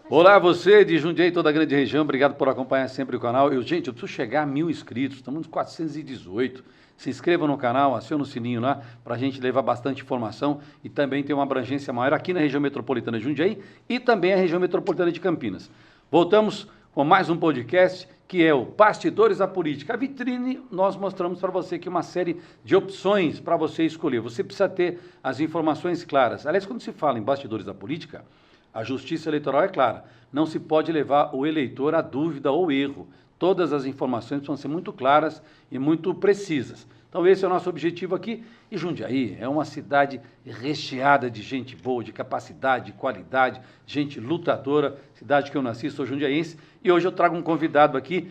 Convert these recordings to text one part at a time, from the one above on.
Olá, você de Jundiaí, toda a grande região, obrigado por acompanhar sempre o canal. Gente, eu preciso chegar a 1000 inscritos, estamos nos 418. Se inscreva no canal, acione o sininho lá, para a gente levar bastante informação e também ter uma abrangência maior aqui na região metropolitana de Jundiaí e também a região metropolitana de Campinas. Voltamos com mais um podcast, que é o Bastidores da Política. A vitrine, nós mostramos para você aqui uma série de opções para você escolher. Você precisa ter as informações claras. Aliás, quando se fala em Bastidores da Política, a justiça eleitoral é clara, não se pode levar o eleitor à dúvida ou erro. Todas as informações precisam ser muito claras e muito precisas. Então esse é o nosso objetivo aqui. E Jundiaí é uma cidade recheada de gente boa, de capacidade, de qualidade, gente lutadora, cidade que eu nasci, sou jundiaense. E hoje eu trago um convidado aqui,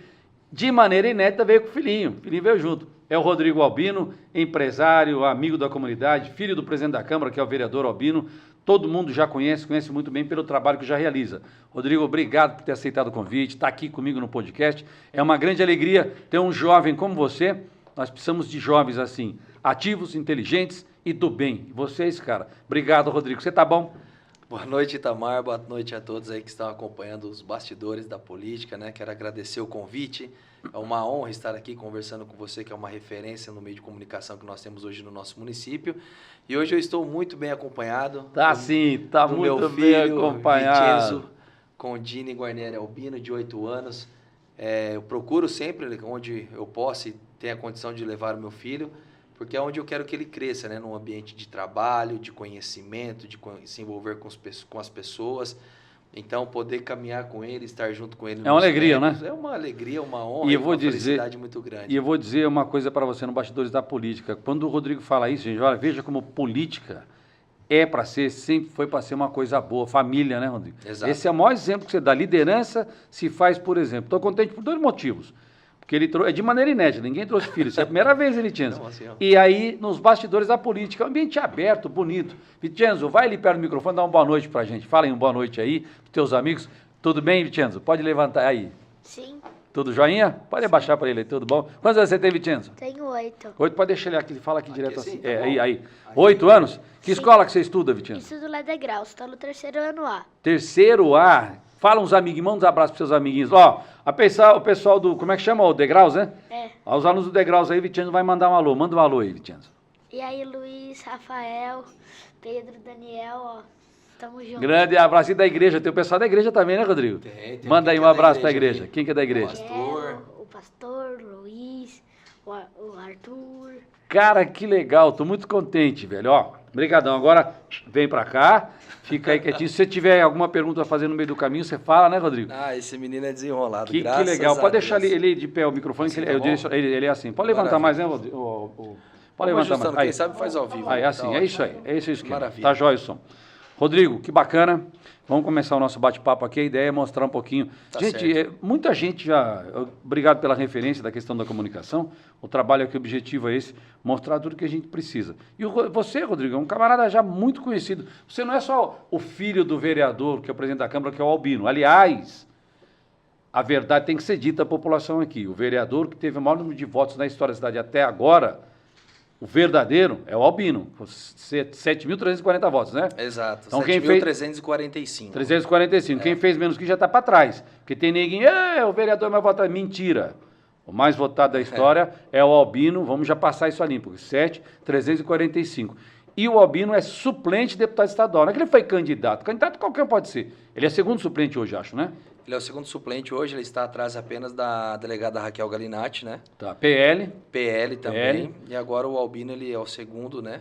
de maneira inédita, veio com o filhinho veio junto. É o Rodrigo Albino, empresário, amigo da comunidade, filho do presidente da Câmara, que é o vereador Albino. Todo mundo já conhece muito bem pelo trabalho que já realiza. Rodrigo, obrigado por ter aceitado o convite, estar aqui comigo no podcast. É uma grande alegria ter um jovem como você. Nós precisamos de jovens assim, ativos, inteligentes e do bem. Você é esse cara. Obrigado, Rodrigo. Você tá bom? Boa noite, Itamar. Boa noite a todos aí que estão acompanhando os bastidores da política, né? Quero agradecer o convite. É uma honra estar aqui conversando com você, que é uma referência no meio de comunicação que nós temos hoje no nosso município. E hoje eu estou muito bem acompanhado. Tá sim, tá muito bem acompanhado. Vicenzo Condini Guarnieri Albino, de 8 anos. Eu procuro sempre, onde eu posso e tenho a condição de levar o meu filho, porque é onde eu quero que ele cresça, né? Num ambiente de trabalho, de conhecimento, de se envolver com as pessoas. Então, poder caminhar com ele, estar junto com ele. É uma alegria, né? É uma alegria, uma honra e uma felicidade muito grande. E eu vou dizer uma coisa para você no Bastidores da Política. Quando o Rodrigo fala isso, gente, olha, veja como política é para ser, sempre foi para ser uma coisa boa. Família, né, Rodrigo? Exato. Esse é o maior exemplo que você dá. Liderança se faz, por exemplo. Estou contente por 2 motivos. Porque ele trouxe, é de maneira inédita, ninguém trouxe filho, isso é a primeira vez, Vicenzo. E aí, nos bastidores da política, um ambiente aberto, bonito. Vicenzo, vai ali perto do microfone, dá uma boa noite pra gente. Fala aí uma boa noite aí, pros teus amigos. Tudo bem, Vicenzo? Pode levantar aí. Sim. Tudo joinha? Pode abaixar para ele aí, tudo bom? Quantos anos você tem, Vicenzo? Tenho 8. 8, pode deixar ele aqui, fala aqui direto assim. Tá aí. 8 anos? Que escola que você estuda, Vicenzo? Estudo lá de Graus, estou no 3º ano A. 3º A. Fala uns amiguinhos, manda uns abraços pros seus amiguinhos. Ó, o pessoal do, como é que chama? O Degraus, né? É. Ó, os alunos do Degraus aí, Vicenzo vai mandar um alô. Manda um alô aí, Vicenzo. E aí, Luiz, Rafael, Pedro, Daniel, ó, tamo junto. Grande abraço. E da igreja, tem o pessoal da igreja também, né, Rodrigo? Tem Manda aí um abraço pra igreja. Quem que é da igreja? O pastor, Luiz, o Arthur. Cara, que legal, tô muito contente, velho. Ó, brigadão. Agora vem pra cá, fica aí quietinho. Se você tiver alguma pergunta a fazer no meio do caminho, você fala, né, Rodrigo? Ah, esse menino é desenrolado, Que graças legal. a Pode deixar Deus. ele de pé o microfone, Assim que tá bom? ele é assim. Pode levantar mais, né, Rodrigo? Pode levantar ajustando, mais. Aí. quem sabe faz ao vivo. Aí, assim, Tá é isso aí. ótimo. É esse o esquema. Maravilha. Tá jóia o som. Rodrigo, que bacana. Vamos começar o nosso bate-papo aqui. A ideia é mostrar um pouquinho. Tá gente, certo. muita gente já. Obrigado pela referência da questão da comunicação. O trabalho aqui, o objetivo é esse, mostrar tudo que a gente precisa. E você, Rodrigo, é um camarada já muito conhecido. Você não é só o filho do vereador, que é o presidente da Câmara, que é o Albino. Aliás, a verdade tem que ser dita à população aqui. O vereador que teve o maior número de votos na história da cidade até agora, o verdadeiro é o Albino, com 7.340 votos, né? Exato, Então, quem fez 7.345. 345. Quem fez menos que já está para trás. Porque tem ninguém, o vereador mais votado. Mentira. O mais votado da história é o Albino, vamos já passar isso a limpo, 7.345. E o Albino é suplente de deputado estadual. Não é que ele foi candidato. Candidato qualquer pode ser. Ele é segundo suplente hoje, acho, né? Ele é o segundo suplente hoje, ele está atrás apenas da delegada Raquel Galinatti, né? Tá. PL. PL também. PL. E agora o Albino, ele é o segundo, né?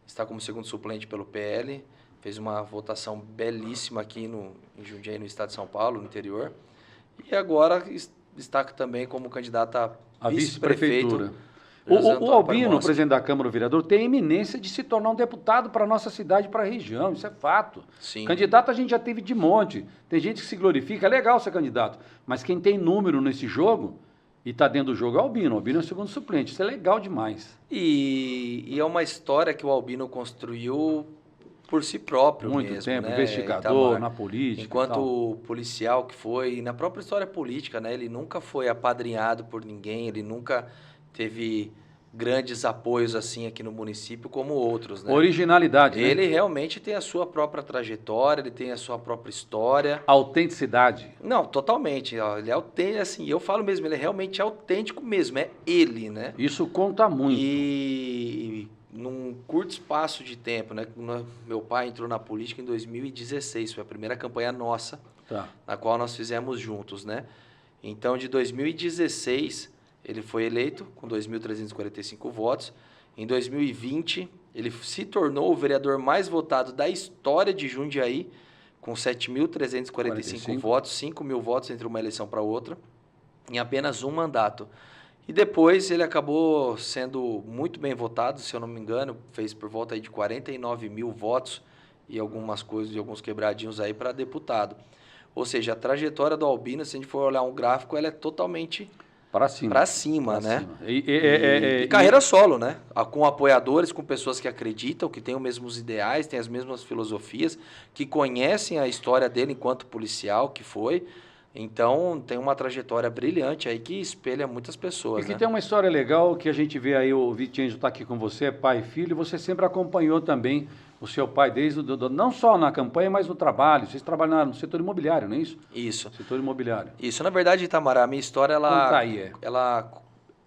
Está como segundo suplente pelo PL. Fez uma votação belíssima aqui em Jundiaí, no estado de São Paulo, no interior. E agora está também como candidato a vice-prefeitura. vice-prefeito. O Albino, presidente da Câmara, o vereador, tem a iminência de se tornar um deputado para a nossa cidade, para a região, isso é fato. Sim. Candidato a gente já teve de monte, tem gente que se glorifica, é legal ser candidato, mas quem tem número nesse jogo e está dentro do jogo é o Albino é o segundo suplente, isso é legal demais. E é uma história que o Albino construiu por si próprio Muito mesmo, tempo, né, investigador, Itamar? na política. Enquanto policial que foi, e na própria história política, né? Ele nunca foi apadrinhado por ninguém, ele nunca teve grandes apoios assim aqui no município como outros, né? Originalidade, né? Ele realmente tem a sua própria trajetória, ele tem a sua própria história. Autenticidade. Não, totalmente. Ó, ele é autêntico, assim, eu falo mesmo, ele é realmente autêntico mesmo, é ele, né? Isso conta muito. E num curto espaço de tempo, né? Meu pai entrou na política em 2016, foi a primeira campanha nossa, Tá. na qual nós fizemos juntos, né? Então, de 2016, ele foi eleito com 2.345 votos. Em 2020, ele se tornou o vereador mais votado da história de Jundiaí, com 7.345 votos, 5.000 votos entre uma eleição para outra, em apenas um mandato. E depois ele acabou sendo muito bem votado, se eu não me engano, fez por volta aí de 49.000 votos e algumas coisas, e alguns quebradinhos aí para deputado. Ou seja, a trajetória do Albino, se a gente for olhar um gráfico, ela é totalmente Para cima. para cima, Pra né? cima. E carreira solo, né? Com apoiadores, com pessoas que acreditam, que têm os mesmos ideais, têm as mesmas filosofias, que conhecem a história dele enquanto policial que foi. Então, tem uma trajetória brilhante aí que espelha muitas pessoas, E que né? tem uma história legal que a gente vê aí, o Vicenzo está aqui com você, pai e filho, e você sempre acompanhou também o seu pai desde, não só na campanha, mas no trabalho. Vocês trabalham no setor imobiliário, não é isso? Isso. Setor imobiliário. Isso, na verdade, Itamar, a minha história, Conta aí, ela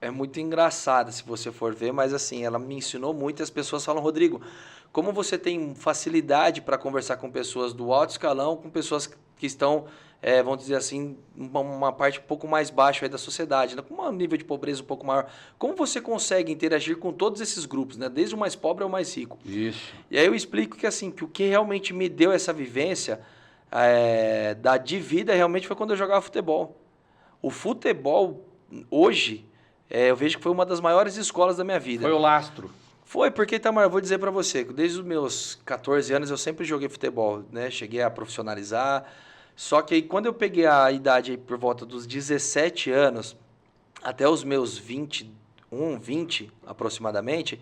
é muito engraçada, se você for ver, mas assim, ela me ensinou muito e as pessoas falam, Rodrigo, como você tem facilidade para conversar com pessoas do alto escalão, com pessoas que estão, vamos dizer assim, uma parte um pouco mais baixa aí da sociedade, né? Com um nível de pobreza um pouco maior. Como você consegue interagir com todos esses grupos, né? Desde o mais pobre ao mais rico? Isso. E aí eu explico que assim, que o que realmente me deu essa vivência de vida realmente foi quando eu jogava futebol. O futebol, hoje, eu vejo que foi uma das maiores escolas da minha vida. Foi o lastro. Foi, porque, Itamar, vou dizer pra você, que desde os meus 14 anos eu sempre joguei futebol, né? Cheguei a profissionalizar, só que aí quando eu peguei a idade aí por volta dos 17 anos, até os meus 21, 20 aproximadamente,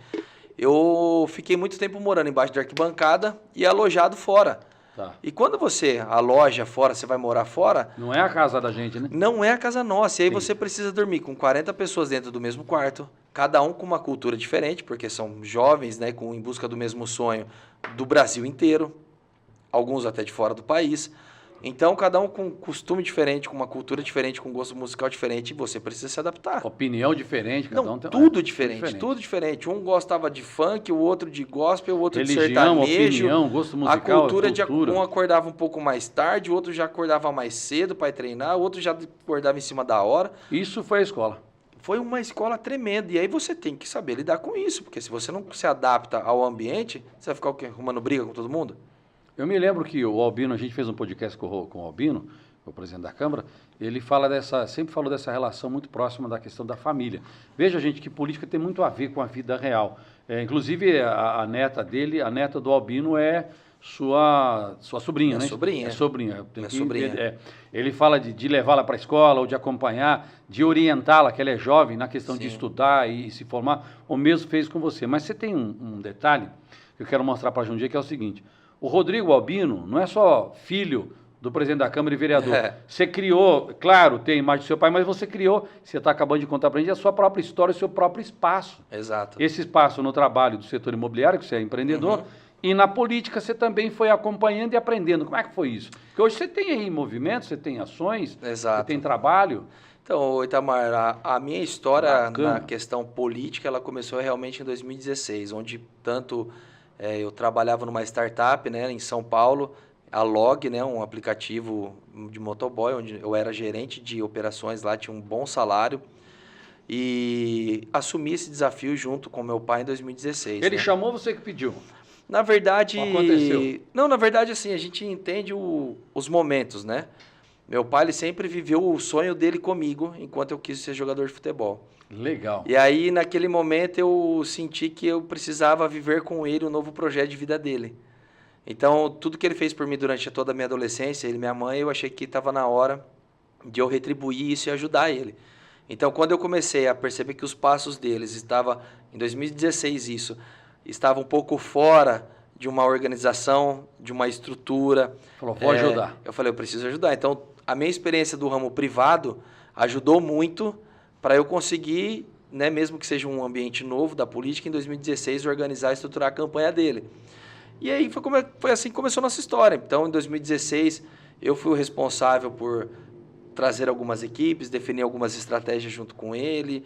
eu fiquei muito tempo morando embaixo da arquibancada e alojado fora. Tá. E quando você aloja fora, você vai morar fora, Não é a casa da gente, né? não é a casa nossa. E aí Sim. você precisa dormir com 40 pessoas dentro do mesmo quarto, cada um com uma cultura diferente, porque são jovens, né, em busca do mesmo sonho do Brasil inteiro, alguns até de fora do país. Então, cada um com um costume diferente, com uma cultura diferente, com um gosto musical diferente, e você precisa se adaptar. Opinião diferente, cada Não, um tem... tudo diferente, tudo diferente. Um gostava de funk, o outro de gospel, o outro de Religião, sertanejo. opinião, gosto musical, A cultura cultura. um acordava um pouco mais tarde, o outro já acordava mais cedo para ir treinar, o outro já acordava em cima da hora. Isso foi a escola. Foi uma escola tremenda. E aí você tem que saber lidar com isso, porque se você não se adapta ao ambiente, você vai ficar o quê? Arrumando briga com todo mundo? Eu me lembro que o Albino, a gente fez um podcast com o Albino, o presidente da Câmara, ele sempre falou dessa relação muito próxima da questão da família. Veja, gente, que política tem muito a ver com a vida real. Inclusive, a neta dele, a neta do Albino é sua sobrinha, né? Sobrinha. É sobrinha. Minha sobrinha. Ele fala de levá-la para a escola, ou de acompanhar, de orientá-la, que ela é jovem, na questão de Sim. estudar e se formar. O mesmo fez com você. Mas você tem um detalhe que eu quero mostrar para a Jundiaí, que é o seguinte. O Rodrigo Albino não é só filho do presidente da Câmara e vereador. Você criou, claro, tem a imagem do seu pai, mas você criou, você está acabando de contar para a gente, a sua própria história, o seu próprio espaço. Exato. Esse espaço no trabalho do setor imobiliário, que você é empreendedor, e na política você também foi acompanhando e aprendendo. Como é que foi isso? Porque hoje você tem aí movimentos, você tem ações, Exato. você tem trabalho. Então, Itamar, a minha história Bacana. na questão política, ela começou realmente em 2016, onde tanto eu trabalhava numa startup, né, em São Paulo, a Log, né, um aplicativo de motoboy, onde eu era gerente de operações lá, tinha um bom salário, e assumi esse desafio junto com meu pai em 2016. Ele né? chamou, você que pediu. Na verdade... Aconteceu. Não, na verdade, assim, a gente entende os momentos, né? Meu pai, ele sempre viveu o sonho dele comigo, enquanto eu quis ser jogador de futebol. Legal. E aí, naquele momento, eu senti que eu precisava viver com ele um novo projeto de vida dele. Então, tudo que ele fez por mim durante toda a minha adolescência, ele e minha mãe, eu achei que estava na hora de eu retribuir isso e ajudar ele. Então, quando eu comecei a perceber que os passos deles estavam, em 2016 isso, estava um pouco fora de uma organização, de uma estrutura. Falou, vou ajudar. Eu falei, eu preciso ajudar. Então, a minha experiência do ramo privado ajudou muito para eu conseguir né, mesmo que seja um ambiente novo da política, em 2016 organizar e estruturar a campanha dele. E aí foi assim que começou a nossa história. Então, em 2016, eu fui o responsável por trazer algumas equipes, definir algumas estratégias junto com ele,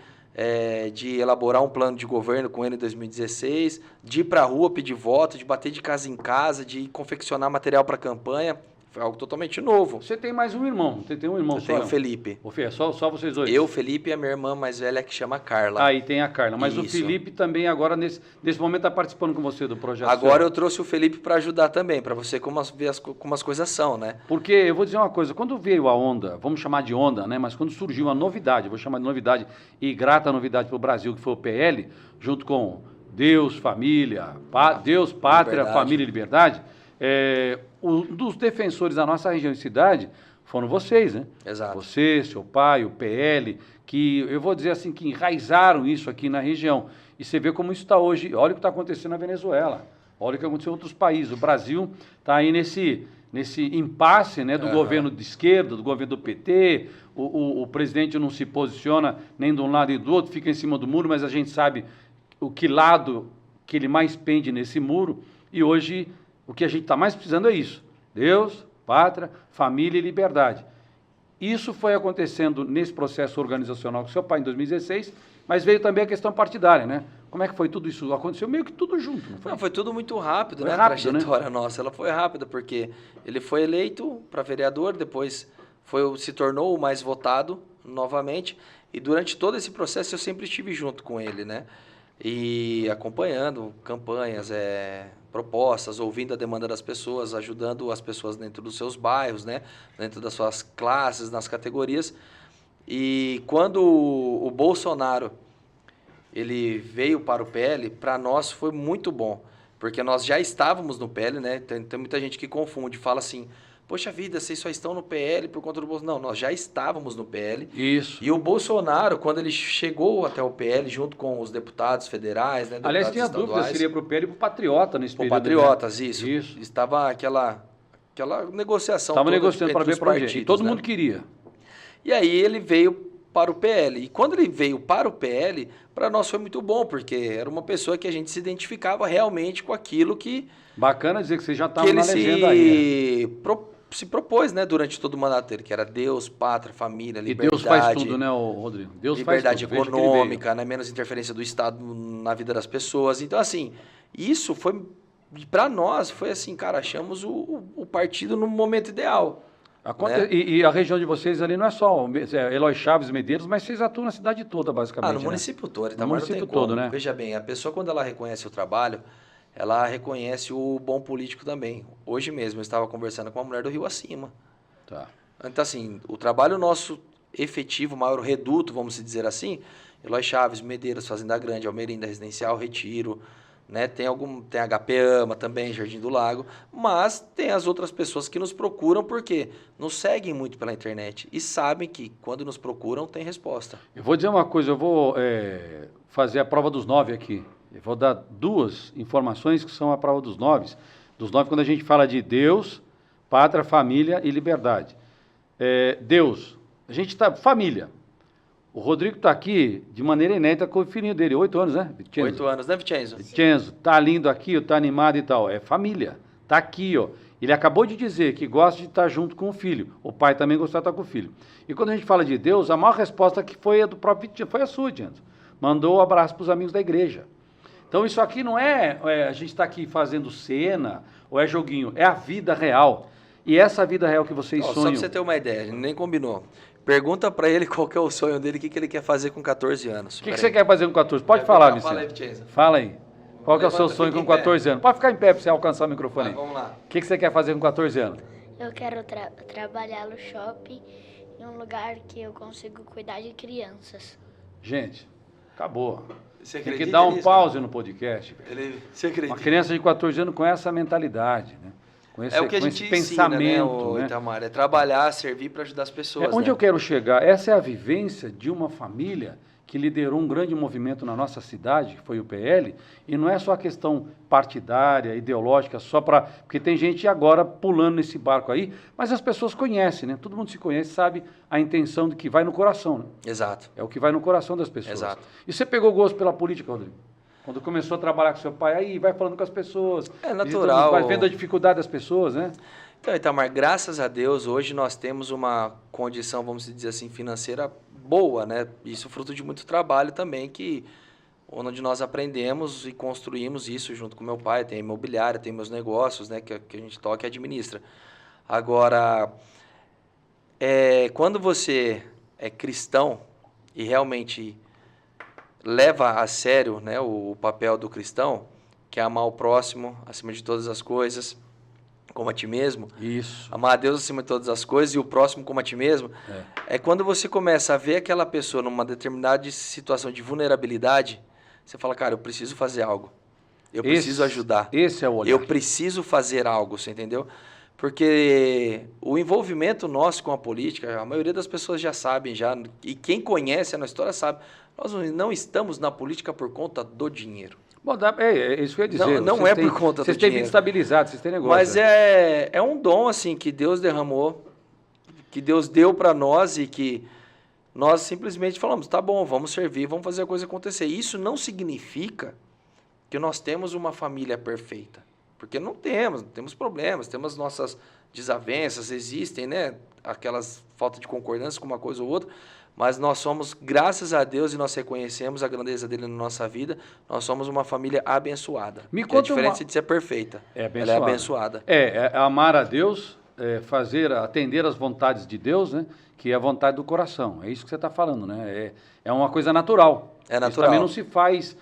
de elaborar um plano de governo com ele em 2016, de ir para a rua pedir voto, de bater de casa em casa, de confeccionar material para a campanha. Foi algo totalmente novo. Você tem mais um irmão, você tem um irmão Eu só. tenho o Felipe. Ô, Fê, só vocês dois? Eu, Felipe e a minha irmã mais velha que chama Carla. Aí tem a Carla, mas o Isso. Felipe também agora, nesse momento, está participando com você do projeto. Agora seu. eu trouxe o Felipe para ajudar também, para você ver como as coisas são, né? Porque eu vou dizer uma coisa, quando veio a onda, vamos chamar de onda, né? Mas quando surgiu a novidade, eu vou chamar de novidade, e grata novidade para o Brasil, que foi o PL, junto com Deus, família, Deus, pátria, Liberdade. família e liberdade, um dos defensores da nossa região e cidade foram vocês, né? Exato. Você, seu pai, o PL, que eu vou dizer assim, que enraizaram isso aqui na região. E você vê como isso está hoje. Olha o que está acontecendo na Venezuela. Olha o que aconteceu em outros países. O Brasil está aí nesse impasse, né, do governo de esquerda, do governo do PT. O presidente não se posiciona nem de um lado e do outro, fica em cima do muro, mas a gente sabe o que lado que ele mais pende nesse muro. E hoje o que a gente está mais precisando é isso. Deus, pátria, família e liberdade. Isso foi acontecendo nesse processo organizacional com seu pai em 2016, mas veio também a questão partidária, né? Como é que foi tudo isso? Aconteceu meio que tudo junto, não foi? Não, foi tudo muito rápido, Foi né? rápido, A trajetória nossa, ela foi rápida, porque ele foi eleito para vereador, depois se tornou o mais votado novamente, e durante todo esse processo eu sempre estive junto com ele, né? E acompanhando campanhas, propostas, ouvindo a demanda das pessoas, ajudando as pessoas dentro dos seus bairros, né? Dentro das suas classes, nas categorias. E quando o Bolsonaro ele veio para o PL, para nós foi muito bom, porque nós já estávamos no PL, né? Tem muita gente que confunde, fala assim, poxa vida, vocês só estão no PL por conta do Bolsonaro. Não, nós já estávamos no PL. Isso. E o Bolsonaro, quando ele chegou até o PL, junto com os deputados federais, né? Aliás, deputados tinha dúvida estaduais, se seria para o PL e para o Patriota nesse pro período. Patriotas, né? isso. Isso. Estava aquela negociação. Estava toda negociando para entre ver os para onde. E partidos, todo né? mundo queria. E aí ele veio para o PL. E quando ele veio para o PL, para nós foi muito bom, porque era uma pessoa que a gente se identificava realmente com aquilo que Bacana dizer que vocês já que estavam ele na legenda aí. Né? se propôs, né, durante todo o mandato dele, que era Deus, pátria, família, E liberdade. Deus faz tudo, né, Rodrigo? Deus liberdade faz tudo. Veja que ele econômica, né, menos interferência do Estado na vida das pessoas. Então, assim, isso foi, para nós, foi assim, cara, achamos o partido no momento ideal. Né? E a região de vocês ali não é só Eloy Chaves, Medeiros, mas vocês atuam na cidade toda, basicamente. No né? município todo, No Itamar não município tem como. todo, né? Veja bem, a pessoa quando ela reconhece o trabalho, ela reconhece o bom político também. Hoje mesmo eu estava conversando com uma mulher do Rio Acima. Tá. Então, assim, o trabalho nosso efetivo, maior reduto, vamos dizer assim, Eloy Chaves, Medeiros, Fazenda Grande, Almerinda, Residencial, Retiro, né? Tem HP Ama também, Jardim do Lago, mas tem as outras pessoas que nos procuram porque nos seguem muito pela internet e sabem que quando nos procuram tem resposta. Eu vou dizer uma coisa, eu vou fazer a prova dos 9 aqui. Eu vou dar 2 informações que são a prova dos 9. Dos 9 quando a gente fala de Deus, pátria, família e liberdade. Deus, a gente está... Família. O Rodrigo está aqui de maneira inédita com o filhinho dele, 8 anos, né? Vincenzo? 8 anos, né, Vincenzo? Vincenzo, tá lindo aqui, tá animado e tal. É família. Tá aqui, ó. Ele acabou de dizer que gosta de estar junto com o filho. O pai também gosta de estar com o filho. E quando a gente fala de Deus, a maior resposta que foi a do próprio Vincenzo, foi a sua, Vincenzo. Mandou um abraço para os amigos da igreja. Então isso aqui não a gente está aqui fazendo cena ou é joguinho, é a vida real. E essa vida real que vocês sonham... Só para você ter uma ideia, a gente nem combinou. Pergunta para ele qual que é o sonho dele, o que ele quer fazer com 14 anos. O que você quer fazer com 14? Pode falar, Vicente. Fala aí. Qual que é o seu sonho com 14 anos? Pode ficar em pé para você alcançar o microfone. Vamos lá. O que você quer fazer com 14 anos? Eu quero trabalhar no shopping, em um lugar que eu consigo cuidar de crianças. Gente, acabou. Você Tem que acredita dar um nisso, pause cara? no podcast. Você acredita? Uma criança de 14 anos com essa mentalidade, né? Com esse, É o que a com gente esse ensina, pensamento, né, né? Itamar? É trabalhar, servir para ajudar as pessoas. Onde né? eu quero chegar, essa é a vivência de uma família que liderou um grande movimento na nossa cidade, que foi o PL, e não é só a questão partidária, ideológica, só para... Porque tem gente agora pulando nesse barco aí, mas as pessoas conhecem, né? Todo mundo se conhece, sabe a intenção de que vai no coração, né? Exato. É o que vai no coração das pessoas. Exato. E você pegou gosto pela política, Rodrigo? Quando começou a trabalhar com seu pai, aí vai falando com as pessoas. É natural. Vai vendo a dificuldade das pessoas, né? Então, Itamar, graças a Deus, hoje nós temos uma condição, vamos dizer assim, financeira boa, né? Isso fruto de muito trabalho também, onde nós aprendemos e construímos isso junto com meu pai. Tem imobiliária, tem meus negócios, né? Que a gente toca e administra. Agora, quando você é cristão e realmente leva a sério, né, o papel do cristão, que é amar o próximo acima de todas as coisas, como a ti mesmo. Isso. Amar a Deus acima de todas as coisas e o próximo como a ti mesmo. É quando você começa a ver aquela pessoa numa determinada situação de vulnerabilidade, você fala, cara, eu preciso fazer algo. Eu preciso ajudar. Esse é o olhar. Eu preciso fazer algo, você entendeu? Porque o envolvimento nosso com a política, a maioria das pessoas já sabem, e quem conhece a nossa história sabe, nós não estamos na política por conta do dinheiro. Bom, é isso que eu ia dizer. Não é por conta do dinheiro. Vocês têm vida estabilizada, vocês têm negócio. Mas é um dom, assim, que Deus derramou, que Deus deu para nós e que nós simplesmente falamos, tá bom, vamos servir, vamos fazer a coisa acontecer. Isso não significa que nós temos uma família perfeita. Porque não temos problemas, temos nossas desavenças, existem, né? Aquelas falta de concordância com uma coisa ou outra, mas nós somos, graças a Deus, e nós reconhecemos a grandeza dele na nossa vida, nós somos uma família abençoada. Me conta a diferença de ser perfeita. Ela é abençoada. É amar a Deus, atender às vontades de Deus, né? Que é a vontade do coração. É isso que você está falando, né? É uma coisa natural. É natural. Isso também não se faz...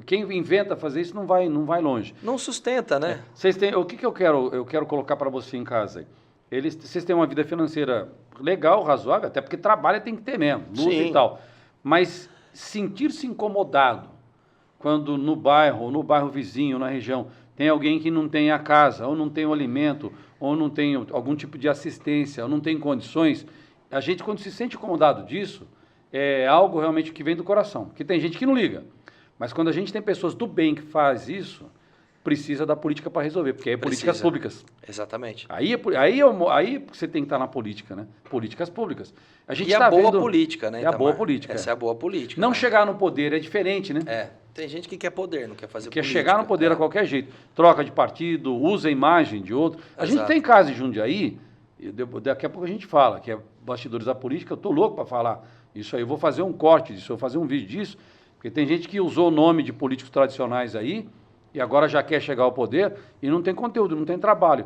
quem inventa fazer isso não vai longe. Não sustenta, né? Vocês têm, o que eu quero colocar para você em casa? Vocês têm uma vida financeira legal, razoável, até porque trabalho tem que ter mesmo, luta e tal. Mas sentir-se incomodado quando no bairro vizinho, na região, tem alguém que não tem a casa, ou não tem o alimento, ou não tem algum tipo de assistência, ou não tem condições, a gente quando se sente incomodado disso, é algo realmente que vem do coração. Porque tem gente que não liga. Mas quando a gente tem pessoas do bem que faz isso, precisa da política para resolver, porque é políticas públicas. Exatamente. Aí você tem que estar na política, né? Políticas públicas. A gente e a boa política, né? É a boa política. Essa é a boa política. Não né? chegar no poder é diferente, né? Tem gente que quer poder, não quer fazer quer política. Chegar no poder a qualquer jeito. Troca de partido, usa a imagem de outro. A gente tem caso em Jundiaí, daqui a pouco a gente fala, que é bastidores da política, eu estou louco para falar isso aí. Eu vou fazer um corte disso, eu vou fazer um vídeo disso, porque tem gente que usou o nome de políticos tradicionais aí e agora já quer chegar ao poder e não tem conteúdo, não tem trabalho.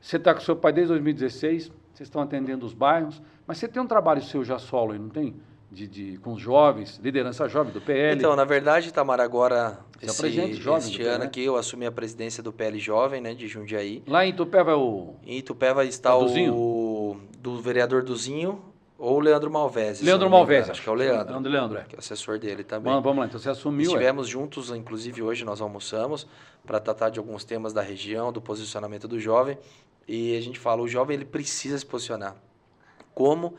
Você está com seu pai desde 2016, vocês estão atendendo os bairros, mas você tem um trabalho seu já solo aí, não tem? Com os jovens, liderança jovem do PL. Então, na verdade, Itamar, agora, este ano aqui, eu assumi a presidência do PL Jovem, né, de Jundiaí. Lá em Itupeva Em Itupeva está do vereador Duzinho, ou o Leandro Malvese. Leandro Malvese. Acho que é o Leandro. Leandro, que é o assessor dele também. Vamos lá, então você assumiu. Estivemos juntos, inclusive hoje nós almoçamos, para tratar de alguns temas da região, do posicionamento do jovem. E a gente fala, o jovem ele precisa se posicionar. Como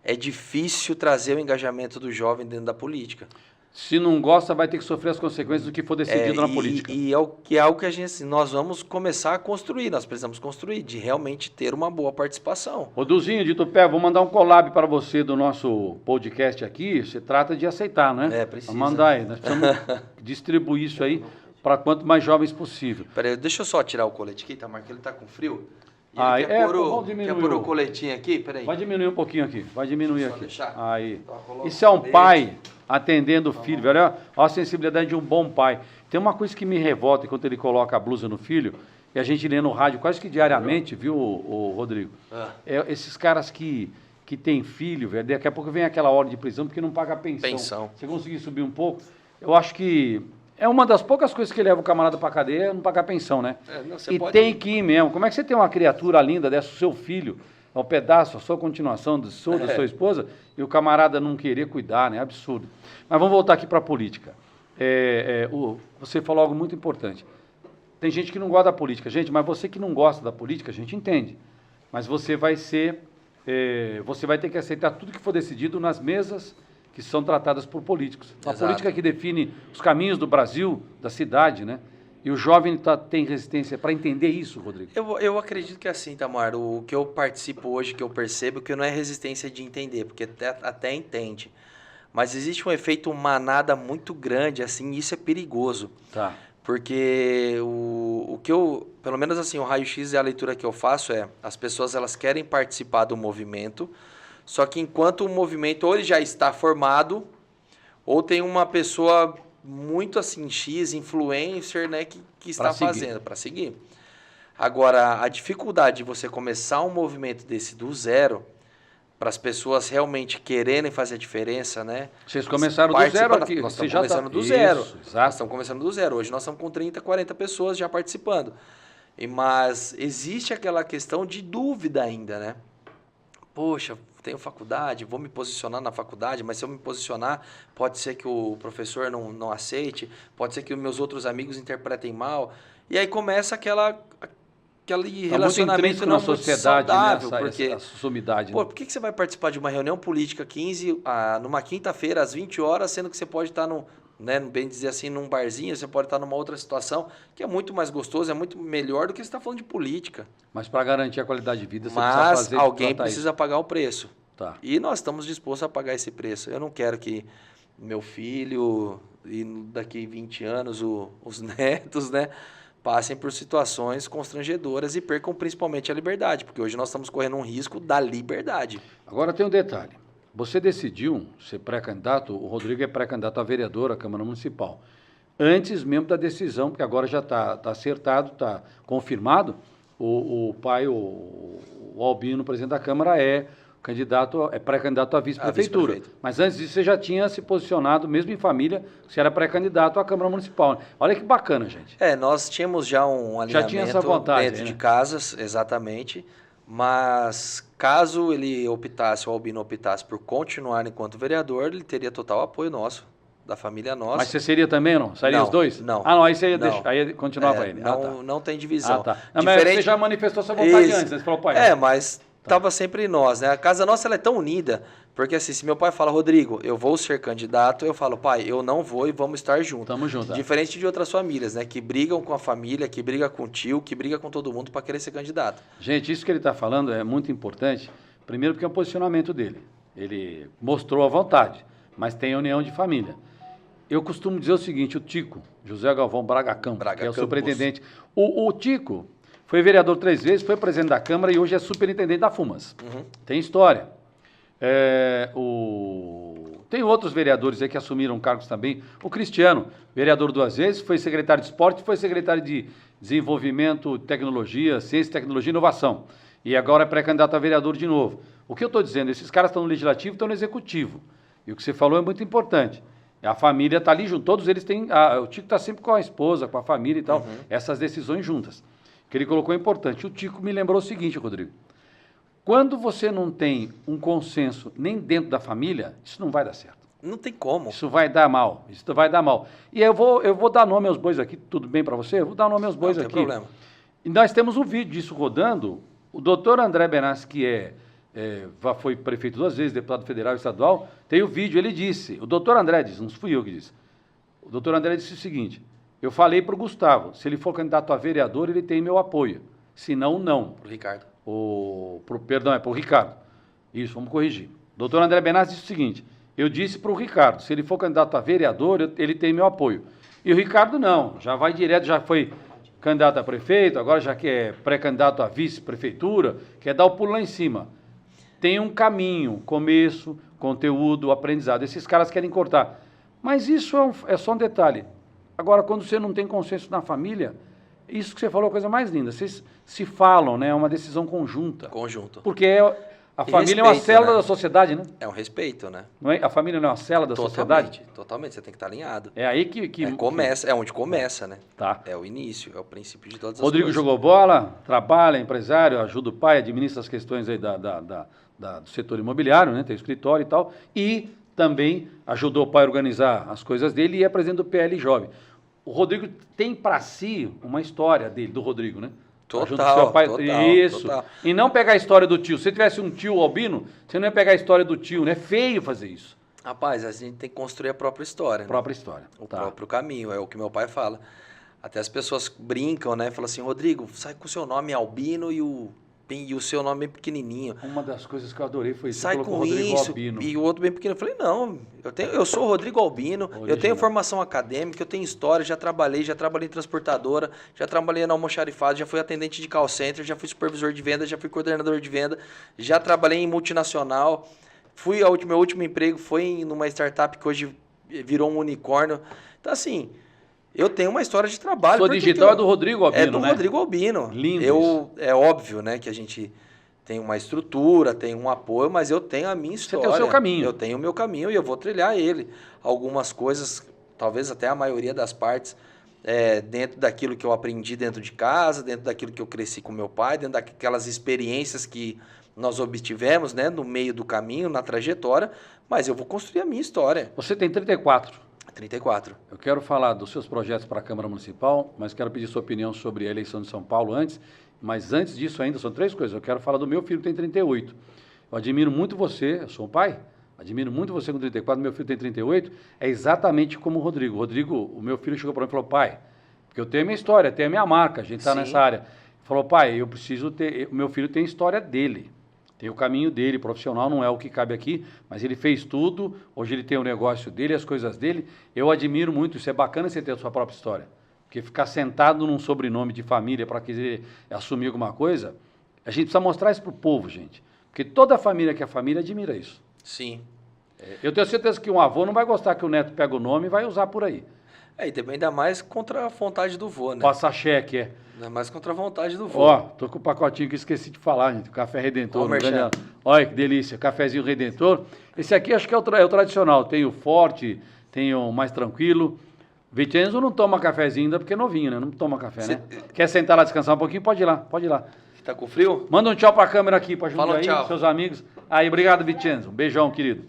é difícil trazer o engajamento do jovem dentro da política. Se não gosta, vai ter que sofrer as consequências do que for decidido na política. E é algo que a gente, assim, nós vamos começar a construir, nós precisamos construir, de realmente ter uma boa participação. Ô Duzinho de Itupé, vou mandar um collab para você do nosso podcast aqui, você trata de aceitar, né? Precisa. Vou mandar aí, nós precisamos distribuir isso aí para quanto mais jovens possível. Peraí, deixa eu só tirar o colete aqui, Tamar, que ele tá com frio. E quer pôr o coletinho aqui? Peraí. Vai diminuir um pouquinho aqui, vai diminuir aqui. Deixar? Aí. Isso é um pai atendendo o filho, velho. Olha a sensibilidade de um bom pai. Tem uma coisa que me revolta enquanto ele coloca a blusa no filho, e a gente lê no rádio quase que diariamente, viu, o Rodrigo? Esses caras que têm filho, velho, daqui a pouco vem aquela hora de prisão porque não paga a pensão. Você conseguir subir um pouco, eu acho que é uma das poucas coisas que leva o camarada para cadeia, não pagar pensão, né? Tem que ir mesmo. Como é que você tem uma criatura linda dessa, o seu filho, é um pedaço, a sua continuação da sua esposa, e o camarada não querer cuidar, né? Absurdo. Mas vamos voltar aqui para a política. Você falou algo muito importante. Tem gente que não gosta da política. Gente, mas você que não gosta da política, a gente entende. Mas você vai ter que aceitar tudo que for decidido nas mesas que são tratadas por políticos. A Exato. política que define os caminhos do Brasil, da cidade, né? E o jovem tem resistência para entender isso, Rodrigo. Eu acredito que é assim, Tamar, o que eu participo hoje, que eu percebo, que não é resistência de entender, porque até entende. Mas existe um efeito manada muito grande, assim, e isso é perigoso. Tá. Porque o que eu, pelo menos assim, o raio-x e a leitura que eu faço as pessoas elas querem participar do movimento, só que enquanto o movimento ou ele já está formado, ou tem uma pessoa muito assim, X, influencer, né, que está fazendo para seguir. Agora, a dificuldade de você começar um movimento desse do zero, para as pessoas realmente quererem fazer a diferença, né? Vocês começaram do zero aqui. Nós estamos já começando do zero. Exato. Nós estamos começando do zero. Hoje nós estamos com 30, 40 pessoas já participando. Mas existe aquela questão de dúvida ainda, né? Poxa, tenho faculdade, vou me posicionar na faculdade, mas se eu me posicionar, pode ser que o professor não aceite, pode ser que os meus outros amigos interpretem mal. E aí começa aquele relacionamento não na sociedade, muito saudável, né? porque Essa sumidade. pô, por que você vai participar de uma reunião política numa quinta-feira, às 20 horas, sendo que você pode estar bem dizer assim, num barzinho, você pode estar numa outra situação, que é muito mais gostoso, é muito melhor do que você estar falando de política. Mas para garantir a qualidade de vida, você precisa Mas fazer alguém precisa pagar o preço. Tá. E nós estamos dispostos a pagar esse preço. Eu não quero que meu filho, e daqui 20 anos, os netos, né, passem por situações constrangedoras e percam principalmente a liberdade, porque hoje nós estamos correndo um risco da liberdade. Agora tem um detalhe. Você decidiu ser pré-candidato, o Rodrigo é pré-candidato a vereador à Câmara Municipal. Antes mesmo da decisão, porque agora já está acertado, está confirmado, o pai, o Albino, presidente da Câmara, é pré-candidato a vice-prefeitura. Mas antes disso, você já tinha se posicionado, mesmo em família, você era pré-candidato à Câmara Municipal. Olha que bacana, gente. Nós tínhamos já um alinhamento já tinha essa vontade, dentro né? de casas, exatamente. Mas caso ele optasse, o Albino optasse por continuar enquanto vereador, ele teria total apoio nosso, da família nossa. Mas você seria também ou não? Sairia os dois? Não. Ah, não, aí você ia deixar, aí continuava ele. Não tem divisão. Tá. Não, mas você já manifestou sua vontade antes, né? Você falou, pai. Mas estava sempre em nós, né? A casa nossa ela é tão unida, porque assim, se meu pai fala, Rodrigo, eu vou ser candidato, eu falo, pai, eu não vou e vamos estar juntos. Tamo junto. Diferente de outras famílias, né? Que brigam com a família, que brigam com o tio, que brigam com todo mundo para querer ser candidato. Gente, isso que ele está falando é muito importante. Primeiro porque é o posicionamento dele. Ele mostrou a vontade, mas tem a união de família. Eu costumo dizer o seguinte, o Tico, José Galvão Braga Campos, que é o superintendente. O Tico foi vereador 3 vezes, foi presidente da Câmara e hoje é superintendente da FUMAS. Uhum. Tem história. Tem outros vereadores aí que assumiram cargos também. O Cristiano, vereador 2 vezes, foi secretário de esporte, foi secretário de desenvolvimento, tecnologia, ciência, tecnologia e inovação. E agora é pré-candidato a vereador de novo. O que eu estou dizendo? Esses caras estão no legislativo e estão no executivo. E o que você falou é muito importante. A família está ali junto, todos eles têm... o Tico está sempre com a esposa, com a família e tal, essas decisões juntas. O que ele colocou é importante. O Tico me lembrou o seguinte, Rodrigo. Quando você não tem um consenso nem dentro da família, isso não vai dar certo. Não tem como. Isso vai dar mal. Isso vai dar mal. E eu vou dar nome aos bois aqui, tudo bem para você? Eu vou dar nome aos bois aqui. Não tem problema. E nós temos um vídeo disso rodando. O doutor André Benassi, que foi prefeito 2 vezes, deputado federal e estadual, tem o vídeo, ele disse, o doutor André disse, não fui eu que disse. O doutor André disse o seguinte, eu falei para o Gustavo, se ele for candidato a vereador, ele tem meu apoio. Se não, não. Pro Ricardo. Perdão, é para o Ricardo. Isso, vamos corrigir. O doutor André Benassi disse o seguinte, eu disse para o Ricardo, se ele for candidato a vereador, ele tem meu apoio. E o Ricardo não, já vai direto, já foi candidato a prefeito, agora já que é pré-candidato a vice-prefeitura, quer dar o pulo lá em cima. Tem um caminho, começo, conteúdo, aprendizado. Esses caras querem cortar. Mas isso é só um detalhe. Agora, quando você não tem consenso na família, isso que você falou é a coisa mais linda. Vocês se falam, né? É uma decisão conjunta. Conjunto. Porque a família é uma célula da sociedade, né? É um respeito, né? Não é? A família não é uma célula da sociedade? Totalmente, você tem que estar alinhado. É aí que começa, é onde começa, né? Tá. É o início, é o princípio de todas as Rodrigo coisas. jogou bola, trabalha, é empresário, ajuda o pai, administra as questões aí do setor imobiliário, né? Tem o escritório e tal. E também ajudou o pai a organizar as coisas dele e é presidente do PL Jovem. O Rodrigo tem para si uma história dele, do Rodrigo, né? Total. Isso. Total. E não pegar a história do tio. Se tivesse um tio albino, você não ia pegar a história do tio, né? É feio fazer isso. Rapaz, a gente tem que construir a própria história, né? Própria história. O Tá. próprio caminho, é o que meu pai fala. Até as pessoas brincam, né? Falam assim, Rodrigo, sai com o seu nome Albino e o seu nome bem pequenininho. Uma das coisas que eu adorei foi isso. Sai Você colocou com Rodrigo isso, Albino. e o outro bem pequeno. Eu falei, não, eu sou o Rodrigo Albino, eu Original. tenho formação acadêmica, eu tenho história, já trabalhei em transportadora, já trabalhei na almoxarifado, já fui atendente de call center, já fui supervisor de venda, já fui coordenador de venda, já trabalhei em multinacional, meu último emprego foi numa startup que hoje virou um unicórnio. Então, assim, eu tenho uma história de trabalho. Sua digital é do Rodrigo Albino, é do né? Rodrigo Albino. Lindo É óbvio, né, que a gente tem uma estrutura, tem um apoio, mas eu tenho a minha história. Você tem o seu caminho. Eu tenho o meu caminho e eu vou trilhar ele. Algumas coisas, talvez até a maioria das partes, dentro daquilo que eu aprendi dentro de casa, dentro daquilo que eu cresci com meu pai, dentro daquelas experiências que nós obtivemos, né, no meio do caminho, na trajetória, mas eu vou construir a minha história. Você tem 34. 34. Eu quero falar dos seus projetos para a Câmara Municipal, mas quero pedir sua opinião sobre a eleição de São Paulo antes. Mas antes disso ainda, são 3 coisas. Eu quero falar do meu filho que tem 38. Eu admiro muito você, eu sou um pai, admiro muito você com 34, meu filho tem 38. É exatamente como o Rodrigo. O Rodrigo, o meu filho chegou para mim e falou, pai, porque eu tenho a minha história, tenho a minha marca, a gente está Sim. nessa área. Falou, pai, eu preciso ter... O meu filho tem a história dele. Tem o caminho dele, profissional não é o que cabe aqui, mas ele fez tudo, hoje ele tem o negócio dele, as coisas dele. Eu admiro muito, isso é bacana você ter a sua própria história. Porque ficar sentado num sobrenome de família para querer assumir alguma coisa, a gente precisa mostrar isso para o povo, gente. Porque toda família que é família admira isso. Sim. Eu tenho certeza que um avô não vai gostar que o neto pegue o nome e vai usar por aí. E também ainda mais contra a vontade do vô, né? Passar cheque, é. Ainda mais contra a vontade do vô. Ó, tô com o pacotinho que eu esqueci de falar, gente. O Café Redentor. Ó, merchan. Olha que delícia, cafezinho Redentor. Esse aqui acho que é o tradicional. Tem o forte, tem o mais tranquilo. Vicenzo não toma cafezinho ainda porque é novinho, né? Não toma café, né? Quer sentar lá descansar um pouquinho? Pode ir lá, pode ir lá. Tá com frio? Manda um tchau pra câmera aqui, pra Fala um aí, tchau. seus amigos. Aí, obrigado, Vicenzo. Um beijão, querido.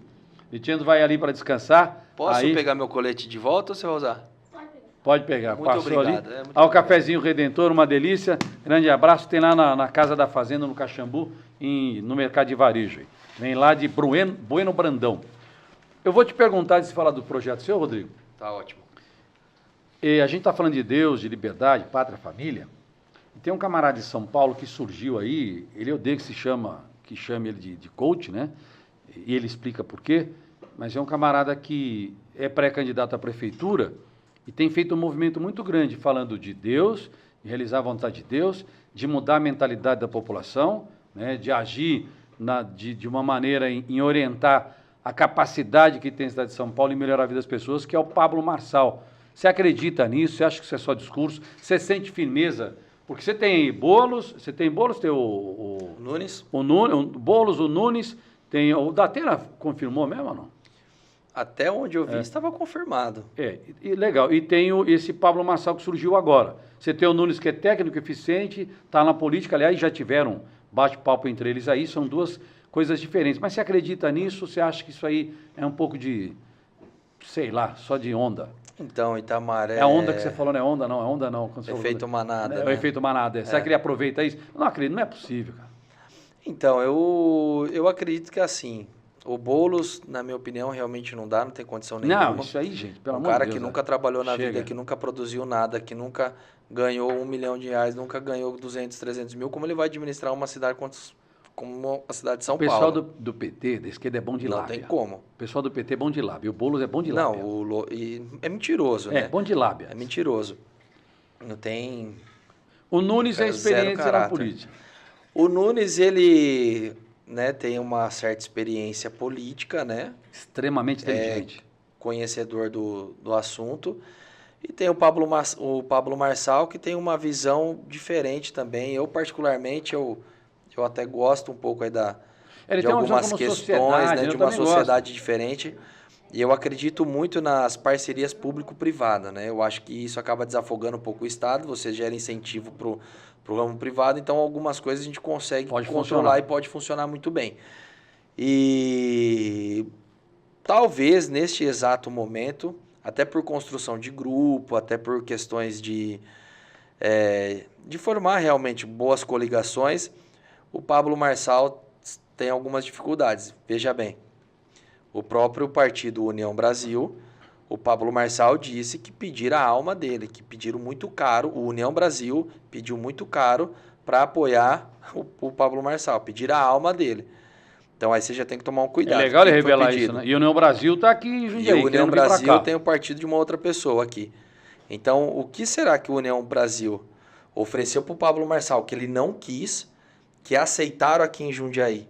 Vicenzo vai ali para descansar. Posso aí, pegar meu colete de volta ou você vai usar? Pode pegar. Muito Passou obrigado, ali. muito Olha o cafezinho Redentor, uma delícia. Grande abraço. Tem lá na Casa da Fazenda, no Caxambu, no Mercado de Varejo. Vem lá de Bueno Brandão. Eu vou te perguntar, de se falar do projeto seu, Rodrigo. Tá ótimo. A gente está falando de Deus, de liberdade, pátria, família. E tem um camarada de São Paulo que surgiu aí, ele odeia que chame ele de coach, né? E ele explica por quê, mas é um camarada que é pré-candidato à prefeitura e tem feito um movimento muito grande falando de Deus, de realizar a vontade de Deus, de mudar a mentalidade da população, né? De agir de uma maneira em orientar a capacidade que tem a cidade de São Paulo em melhorar a vida das pessoas, que é o Pablo Marçal. Você acredita nisso? Você acha que isso é só discurso? Você sente firmeza? Porque você tem Boulos, tem o Nunes? Boulos, o Nunes, tem o Datena confirmou mesmo ou não? Até onde eu vi, estava confirmado. E legal. E tem esse Pablo Marçal que surgiu agora. Você tem o Nunes que é técnico, eficiente, está na política, aliás, já tiveram bate-papo entre eles aí, são 2 coisas diferentes. Mas você acredita nisso? Você acha que isso aí é um pouco de, sei lá, só de onda? Então, Itamar, É a onda que você falou, não é onda não, onda não. Quando você efeito falou, manada, É o né? efeito manada. Será que ele aproveita isso? Eu não acredito, não é possível, cara. Então, eu acredito que assim, o Boulos, na minha opinião, realmente não dá, não tem condição nenhuma. Não, isso aí, gente, pelo Um amor de cara Deus. que nunca trabalhou na Chega. vida, que nunca produziu nada, que nunca ganhou R$1 milhão, nunca ganhou 200, 300 mil, como ele vai administrar uma cidade como a cidade de São O pessoal Paulo? do PT, da esquerda, é bom de Não lábia. tem como. O pessoal do PT é bom de lábia. O Boulos é bom de lábia. Não, é mentiroso, né? bom de lábia. É mentiroso. Não tem... O Nunes é Zero experiência na caráter. política. O Nunes, ele, né, tem uma certa experiência política, né? Extremamente inteligente. Conhecedor do assunto. E tem o Pablo Marçal, que tem uma visão diferente também. Eu, particularmente, eu até gosto um pouco aí Ele de tem uma visão algumas como questões, sociedade, né, eu de uma também sociedade diferente. E eu acredito muito nas parcerias público-privada, né? Eu acho que isso acaba desafogando um pouco o Estado, você gera incentivo para o ramo privado, então algumas coisas a gente consegue controlar e pode funcionar muito bem. E talvez neste exato momento, até por construção de grupo, até por questões de formar realmente boas coligações, o Pablo Marçal tem algumas dificuldades. Veja bem, O próprio partido União Brasil, o Pablo Marçal disse que pediram a alma dele, que pediram muito caro, o União Brasil pediu muito caro para apoiar o Pablo Marçal, pediram a alma dele. Então aí você já tem que tomar um É cuidado. legal ele Quem foi revelar pedido? isso, né? E o União Brasil tá aqui em E Jundiaí, o União querendo vir pra Brasil cá. tem o partido de uma outra pessoa aqui. Então, o que será que o União Brasil ofereceu para o Pablo Marçal, que ele não quis, que aceitaram aqui em Jundiaí?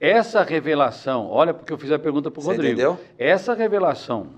Essa revelação, olha, porque eu fiz a pergunta pro Você Rodrigo. entendeu? Essa revelação,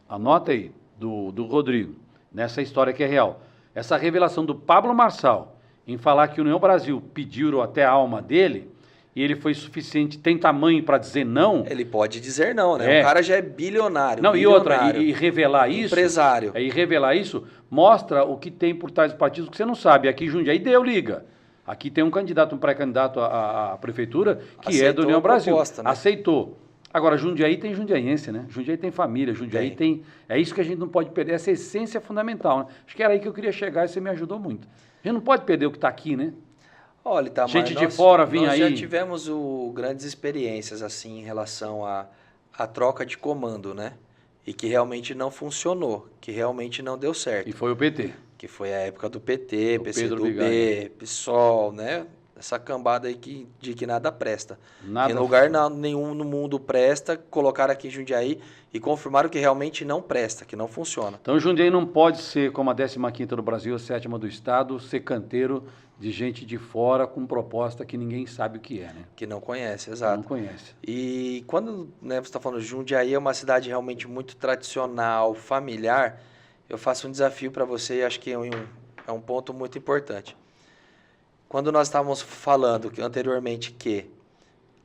anota aí, do Rodrigo, nessa história que é real. Essa revelação do Pablo Marçal em falar que o União Brasil pediu até a alma dele e ele foi suficiente, tem tamanho para dizer não. Ele pode dizer não, né? É. O cara já é bilionário. Não, e outra, milionário, e revelar isso. empresário. E revelar isso mostra o que tem por trás dos partidos que você não sabe. Aqui em Jundiaí deu liga. Aqui tem um candidato, um pré-candidato à prefeitura que é do Aceitou União a Brasil. proposta, né? Aceitou. Agora, Jundiaí tem jundiaense, né? Jundiaí tem família, Jundiaí tem. É isso que a gente não pode perder, essa essência fundamental, né? Acho que era aí que eu queria chegar e você me ajudou muito. A gente não pode perder o que está aqui, né? Olha, Itamar, Gente de fora vinha nós aí. já tivemos grandes experiências assim em relação à troca de comando, né? E que realmente não funcionou, que realmente não deu certo. E foi o PT. Que foi a época do PT, Do Pedro PCdoB, Vigário. PSOL, né? Essa cambada aí de que nada presta. Nada Em lugar funciona. nenhum no mundo presta, colocaram aqui em Jundiaí e confirmaram que realmente não presta, que não funciona. Então, Jundiaí não pode ser, como a 15ª do Brasil, a 7ª do Estado, ser canteiro de gente de fora com proposta que ninguém sabe o que é, né? Que não conhece, Não exato. conhece. E quando você está falando Jundiaí é uma cidade realmente muito tradicional, familiar, eu faço um desafio para você e acho que é um ponto muito importante. Quando nós estávamos falando anteriormente que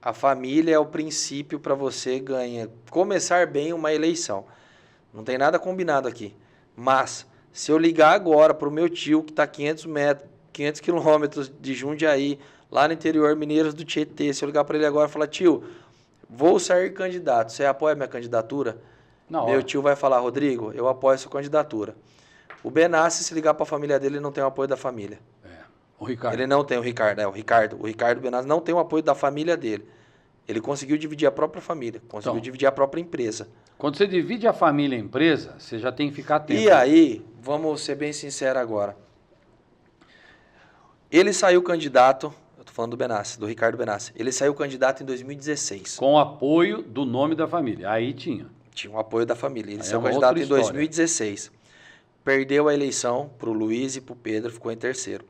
a família é o princípio para você começar bem uma eleição. Não tem nada combinado aqui. Mas, se eu ligar agora para o meu tio, que está 500 quilômetros de Jundiaí, lá no interior, Mineiros do Tietê, se eu ligar para ele agora e falar, tio, vou sair candidato, você apoia minha candidatura? Na hora. Meu tio vai falar, Rodrigo, eu apoio a sua candidatura. O Benassi, se ligar para a família dele, ele não tem o apoio da família. O Ricardo. Ele não tem o Ricardo, o Ricardo Benassi não tem o apoio da família dele. Ele conseguiu dividir a própria família, conseguiu Então, dividir a própria empresa. Quando você divide a família e a empresa, você já tem que ficar atento. E aí, vamos ser bem sinceros agora. Ele saiu candidato, eu tô falando do Benassi, do Ricardo Benassi, ele saiu candidato em 2016. Com o apoio do nome da família. Aí tinha. Tinha o apoio da família. Ele Aí saiu é uma candidato outra em história. 2016. Perdeu a eleição para o Luiz e para o Pedro, ficou em terceiro.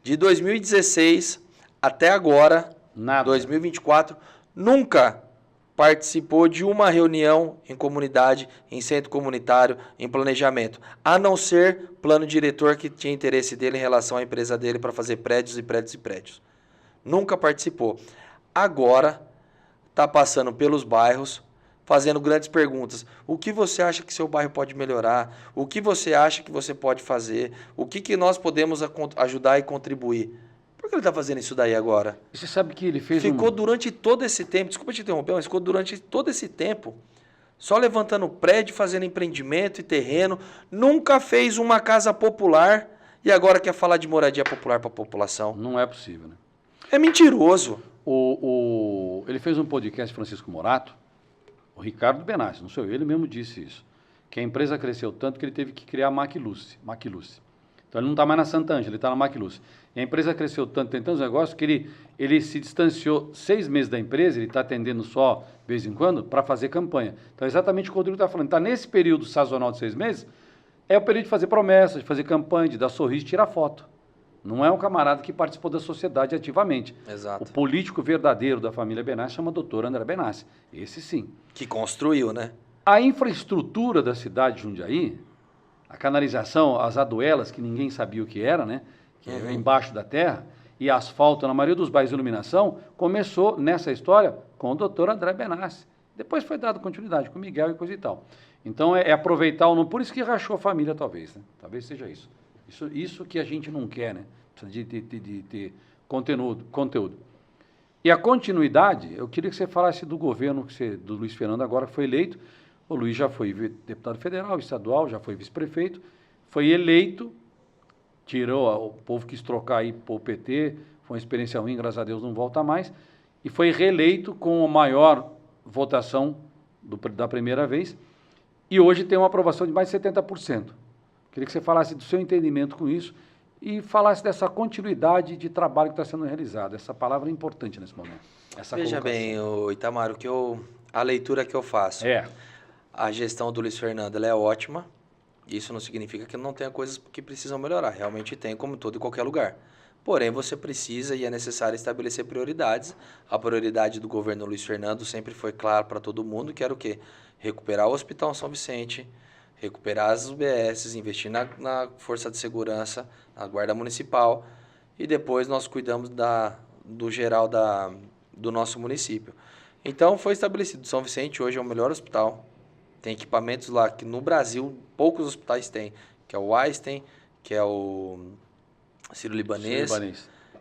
De 2016 até agora, Nada. 2024, nunca participou de uma reunião em comunidade, em centro comunitário, em planejamento, a não ser plano diretor que tinha interesse dele em relação à empresa dele para fazer prédios e prédios e prédios. Nunca participou. Agora está passando pelos bairros, fazendo grandes perguntas. O que você acha que seu bairro pode melhorar? O que você acha que você pode fazer? O que nós podemos ajudar e contribuir? Por que ele está fazendo isso daí agora? E você sabe que ele fez Ficou durante todo esse tempo, desculpa te interromper, mas ficou durante todo esse tempo só levantando prédio, fazendo empreendimento e terreno, nunca fez uma casa popular e agora quer falar de moradia popular para a população. Não é possível, né? É mentiroso. Ele fez um podcast, Francisco Morato, o Ricardo Benassi, não sou eu, ele mesmo disse isso, que a empresa cresceu tanto que ele teve que criar a Maquiluce. Então ele não está mais na Santa Ângela, ele está na Maquiluce. E a empresa cresceu tanto, tem tantos negócios, que ele se distanciou 6 meses da empresa, ele está atendendo só de vez em quando, para fazer campanha. Então é exatamente o que o Rodrigo está falando. Está nesse período sazonal de 6 meses, é o período de fazer promessas, de fazer campanha, de dar sorriso, de tirar foto. Não é um camarada que participou da sociedade ativamente. Exato. O político verdadeiro da família Benassi chama doutor André Benassi. Esse sim. Que construiu, né? A infraestrutura da cidade de Jundiaí, a canalização, as aduelas, que ninguém sabia o que era, né? Que é embaixo da terra, e asfalto na maioria dos bairros de iluminação, começou nessa história com o doutor André Benassi. Depois foi dado continuidade com o Miguel e coisa e tal. Então é aproveitar o nome, por isso que rachou a família talvez, né? Talvez seja isso. Isso que a gente não quer, né? Precisa de ter conteúdo. E a continuidade, eu queria que você falasse do governo do Luiz Fernando agora que foi eleito. O Luiz já foi deputado federal, estadual, já foi vice-prefeito, foi eleito, tirou, o povo quis trocar aí para o PT, foi uma experiência ruim, graças a Deus não volta mais, e foi reeleito com a maior votação da primeira vez, e hoje tem uma aprovação de mais de 70%. Queria que você falasse do seu entendimento com isso e falasse dessa continuidade de trabalho que está sendo realizado. Essa palavra é importante nesse momento. Essa Veja bem, Itamar, a leitura que eu faço. A gestão do Luiz Fernando ela é ótima. Isso não significa que não tenha coisas que precisam melhorar. Realmente tem, como todo e qualquer lugar. Porém, você precisa e é necessário estabelecer prioridades. A prioridade do governo Luiz Fernando sempre foi clara para todo mundo, que era o quê? Recuperar o Hospital São Vicente, recuperar as UBSs, investir na Força de Segurança, na Guarda Municipal, e depois nós cuidamos do geral do nosso município. Então, foi estabelecido. São Vicente hoje é o melhor hospital. Tem equipamentos lá que no Brasil poucos hospitais têm, que é o Einstein, que é o Sírio-Libanês.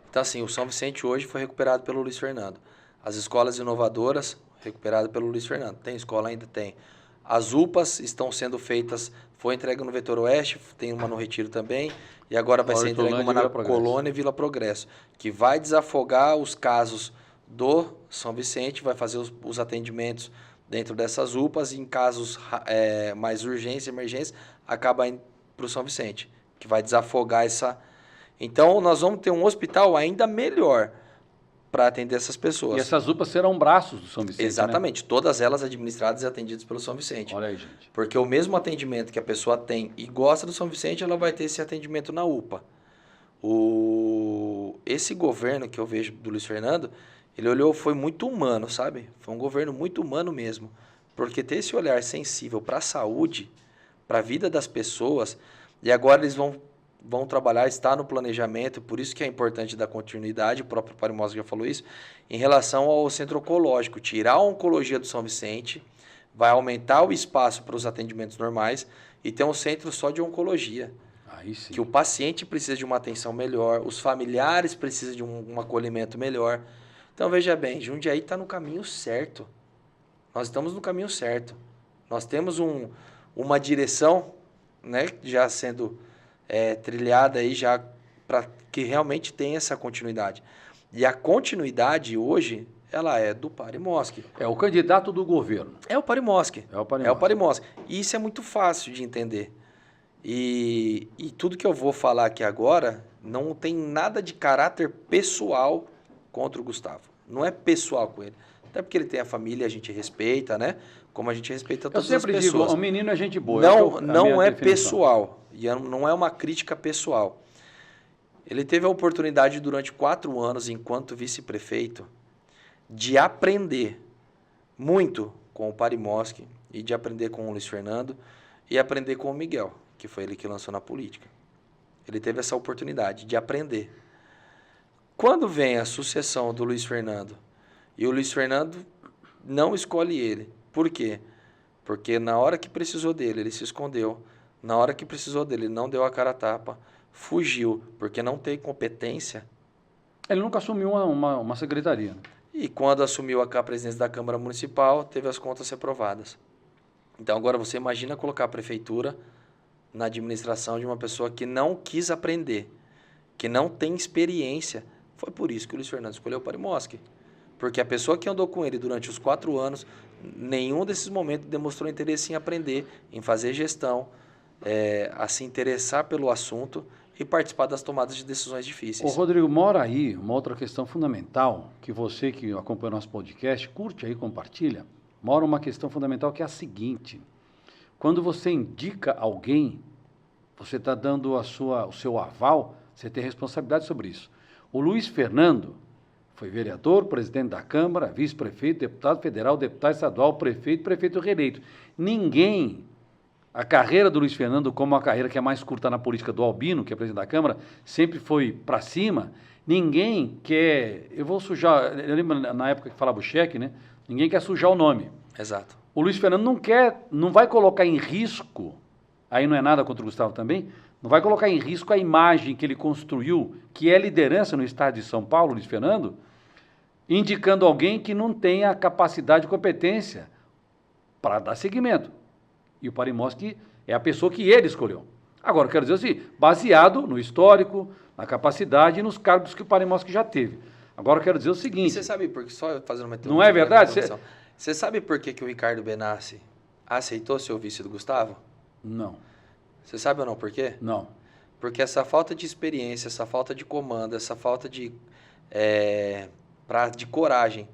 Então, assim, o São Vicente hoje foi recuperado pelo Luiz Fernando. As escolas inovadoras, recuperadas pelo Luiz Fernando. Tem escola? Ainda tem. As UPAs estão sendo feitas, foi entregue no Vetor Oeste, tem uma no Retiro também, e agora vai ser entregue uma na Colônia e Vila Progresso, que vai desafogar os casos do São Vicente, vai fazer os atendimentos dentro dessas UPAs, e em casos mais urgência, emergência, acaba indo para o São Vicente, que vai desafogar essa... Então, nós vamos ter um hospital ainda melhor para atender essas pessoas. E essas UPAs serão braços do São Vicente, exatamente, né? Todas elas administradas e atendidas pelo São Vicente. Olha aí, gente. Porque o mesmo atendimento que a pessoa tem e gosta do São Vicente, ela vai ter esse atendimento na UPA. Esse governo que eu vejo do Luiz Fernando, ele olhou, foi muito humano, sabe? Foi um governo muito humano mesmo. Porque ter esse olhar sensível para a saúde, para a vida das pessoas, e agora eles vão trabalhar, está no planejamento, por isso que é importante dar continuidade, o próprio Padre Mosca já falou isso, em relação ao centro oncológico, tirar a oncologia do São Vicente, vai aumentar o espaço para os atendimentos normais e ter um centro só de oncologia. Aí sim. Que o paciente precisa de uma atenção melhor, os familiares precisam de um acolhimento melhor. Então, veja bem, Jundiaí está no caminho certo. Nós estamos no caminho certo. Nós temos uma direção, né, já sendo trilhada aí, já para que realmente tenha essa continuidade. E a continuidade hoje, ela é do Padre Mosca. É o candidato do governo. É o Padre Mosca. É o Padre Mosca. E isso é muito fácil de entender. E tudo que eu vou falar aqui agora não tem nada de caráter pessoal contra o Gustavo. Não é pessoal com ele. Até porque ele tem a família, a gente respeita, né? Como a gente respeita todas as pessoas. Eu sempre digo, o menino é gente boa. Não é pessoal. E não é uma crítica pessoal. Ele teve a oportunidade durante 4 anos, enquanto vice-prefeito, de aprender muito com o Padre Mosca e de aprender com o Luiz Fernando e aprender com o Miguel, que foi ele que lançou na política. Ele teve essa oportunidade de aprender. Quando vem a sucessão do Luiz Fernando e o Luiz Fernando não escolhe ele. Por quê? Porque na hora que precisou dele, ele se escondeu. Na hora que precisou dele, ele não deu a cara a tapa. Fugiu, porque não tem competência. Ele nunca assumiu uma secretaria. Né? E quando assumiu a presidência da Câmara Municipal, teve as contas reprovadas. Então agora você imagina colocar a prefeitura na administração de uma pessoa que não quis aprender, que não tem experiência. Foi por isso que o Luiz Fernando escolheu o Padre Mosca. Porque a pessoa que andou com ele durante os 4 anos, nenhum desses momentos demonstrou interesse em aprender, em fazer gestão, a se interessar pelo assunto e participar das tomadas de decisões difíceis. Ô Rodrigo, mora aí uma outra questão fundamental, que você que acompanha o nosso podcast, curte aí, compartilha, mora uma questão fundamental que é a seguinte: quando você indica alguém, você está dando o seu aval, você tem responsabilidade sobre isso. O Luiz Fernando foi vereador, presidente da Câmara, vice-prefeito, deputado federal, deputado estadual, prefeito reeleito. A carreira do Luiz Fernando, como a carreira que é mais curta na política do Albino, que é presidente da Câmara, sempre foi para cima. Ninguém quer... Eu lembro na época que falava o cheque, né? Ninguém quer sujar o nome. Exato. O Luiz Fernando não vai colocar em risco, aí não é nada contra o Gustavo também, não vai colocar em risco a imagem que ele construiu, que é liderança no estado de São Paulo, Luiz Fernando, indicando alguém que não tem a capacidade e competência para dar seguimento. E o Padre Mosca é a pessoa que ele escolheu. Agora, eu quero dizer assim, baseado no histórico, na capacidade e nos cargos que o Padre Mosca já teve. Agora, eu quero dizer o seguinte... E você sabe, porque só fazendo uma... Não é verdade? Você sabe por que, que o Ricardo Benassi aceitou ser o vice do Gustavo? Não, Você sabe ou não por quê? não. Porque essa falta de experiência, essa falta de comando, essa falta de coragem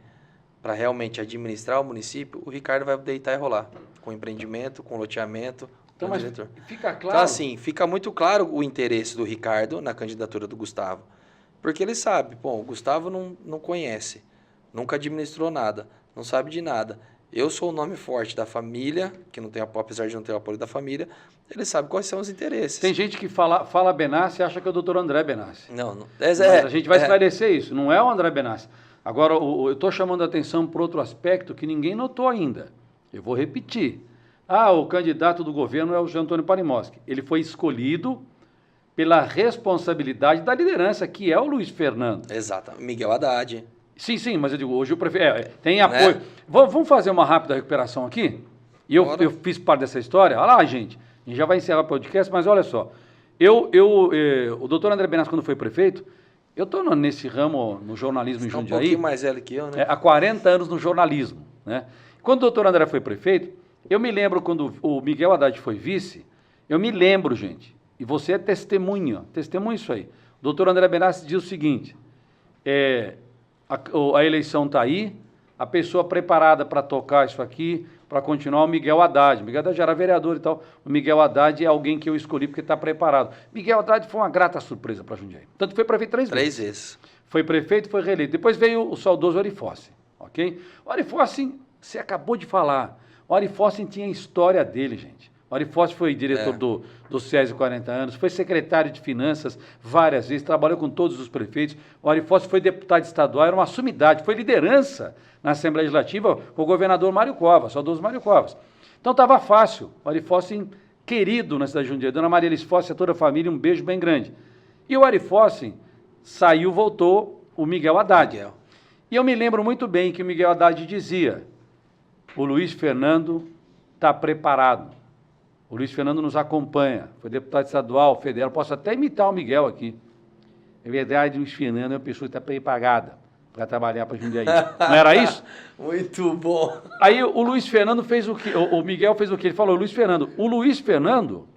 para realmente administrar o município, o Ricardo vai deitar e rolar. Com empreendimento, com loteamento, Então, com mas diretor. fica claro. Então, assim, fica muito claro o interesse do Ricardo na candidatura do Gustavo. Porque ele sabe, bom, o Gustavo não conhece, nunca administrou nada, não sabe de nada. Eu sou o nome forte da família, que não tem apoio, apesar de não ter o apoio da família, ele sabe quais são os interesses. Tem gente que fala Benassi e acha que é o doutor André Benassi. Não. Mas a gente vai esclarecer isso, não é o André Benassi. Agora, eu estou chamando a atenção para outro aspecto que ninguém notou ainda. Eu vou repetir. O candidato do governo é o Jean Antônio Parimoski. Ele foi escolhido pela responsabilidade da liderança, que é o Luiz Fernando. Exato. Miguel Haddad. Sim, mas eu digo, hoje o prefeito tem apoio. Né? Vamos fazer uma rápida recuperação aqui? E eu fiz parte dessa história. Olha lá, gente, a gente já vai encerrar o podcast, mas olha só. O doutor André Benassi, quando foi prefeito, eu estou nesse ramo, no jornalismo em Jundiaí. Um pouquinho mais velho que eu, né? Há 40 anos no jornalismo, né? Quando o doutor André foi prefeito, eu me lembro quando o Miguel Haddad foi vice, eu me lembro, gente, e você é testemunha isso aí. O doutor André Benassi diz o seguinte, a eleição está aí, a pessoa preparada para tocar isso aqui, para continuar, o Miguel Haddad. O Miguel Haddad já era vereador e tal. O Miguel Haddad é alguém que eu escolhi porque está preparado. Miguel Haddad foi uma grata surpresa para Jundiaí. Tanto foi prefeito 3 vezes. 3 vezes. Foi prefeito, foi reeleito. Depois veio o saudoso Orifossi, ok? O Orifossi, você acabou de falar, o Orifossi tinha a história dele, gente. O Orifossi foi diretor do SESI 40 anos, foi secretário de Finanças várias vezes, trabalhou com todos os prefeitos. O Orifossi foi deputado estadual, era uma sumidade, foi liderança na Assembleia Legislativa com o governador Mário Covas, saudoso Mário Covas. Então estava fácil. O Orifossi, querido na cidade de Jundiaí, Dona Maria Elis Fossi, a toda a família, um beijo bem grande. E o Orifossi saiu, voltou o Miguel Haddad. E eu me lembro muito bem que o Miguel Haddad dizia, o Luiz Fernando está preparado. O Luiz Fernando nos acompanha, foi deputado estadual, federal, posso até imitar o Miguel aqui. É verdade, o Luiz Fernando é uma pessoa que está pré-pagada para trabalhar para Jundiaí. Não era isso? Muito bom. Aí o Luiz Fernando fez o que? O Miguel fez o que? Ele falou, o Luiz Fernando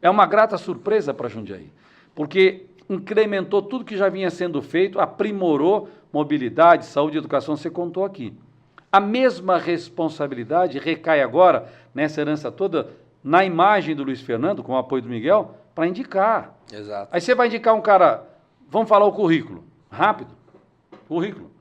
é uma grata surpresa para Jundiaí, porque incrementou tudo que já vinha sendo feito, aprimorou mobilidade, saúde e educação, você contou aqui. A mesma responsabilidade recai agora, nessa herança toda, na imagem do Luiz Fernando, com o apoio do Miguel, para indicar. Exato. Aí você vai indicar um cara, vamos falar o currículo, rápido, currículo.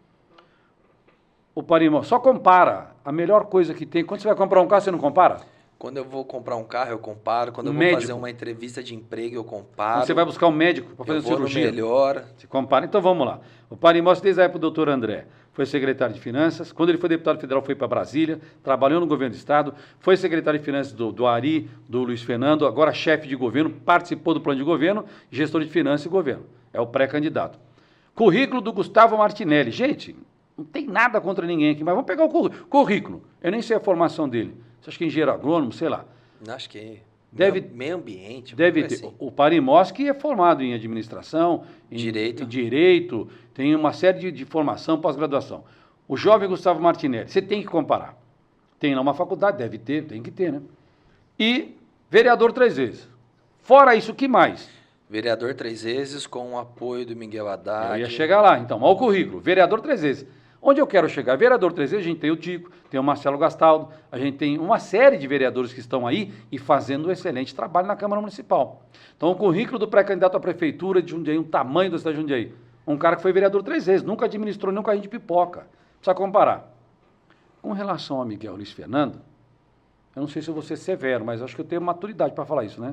O Parimoski, só compara, a melhor coisa que tem, quando você vai comprar um carro, você não compara? Quando eu vou comprar um carro, eu comparo. Quando eu vou médico. fazer uma entrevista de emprego, eu comparo. Quando você vai buscar um médico para fazer cirurgia. Melhor. Você compara. Então vamos lá. O Parimoski, desde a época do doutor André, foi secretário de Finanças. Quando ele foi deputado federal, foi para Brasília, trabalhou no governo do Estado, foi secretário de Finanças do Ari, do Luiz Fernando, agora chefe de governo, participou do plano de governo, gestor de Finanças e governo. É o pré-candidato. Currículo do Gustavo Martinelli. Gente, não tem nada contra ninguém aqui, mas vamos pegar o currículo. Eu nem sei a formação dele. Você acha que é engenheiro agrônomo, sei lá. Acho que meio ambiente. Deve ter. Assim. O Parimoski é formado em administração, em direito, tem uma série de formação, pós-graduação. O jovem Gustavo Martinelli, você tem que comparar. Tem lá uma faculdade, deve ter, tem que ter, né? E vereador 3 vezes. Fora isso, o que mais? Vereador 3 vezes com o apoio do Miguel Haddad. Eu ia chegar lá, então. Olha o currículo. Vereador 3 vezes. Onde eu quero chegar? Vereador 3 vezes, a gente tem o Tico, tem o Marcelo Gastaldo, a gente tem uma série de vereadores que estão aí e fazendo um excelente trabalho na Câmara Municipal. Então, o currículo do pré-candidato à Prefeitura de Jundiaí, um tamanho da cidade de Jundiaí. Um cara que foi vereador 3 vezes, nunca administrou nenhum carrinho de pipoca. Precisa comparar. Com relação a Miguel Luiz Fernando, eu não sei se eu vou ser severo, mas acho que eu tenho maturidade para falar isso, né?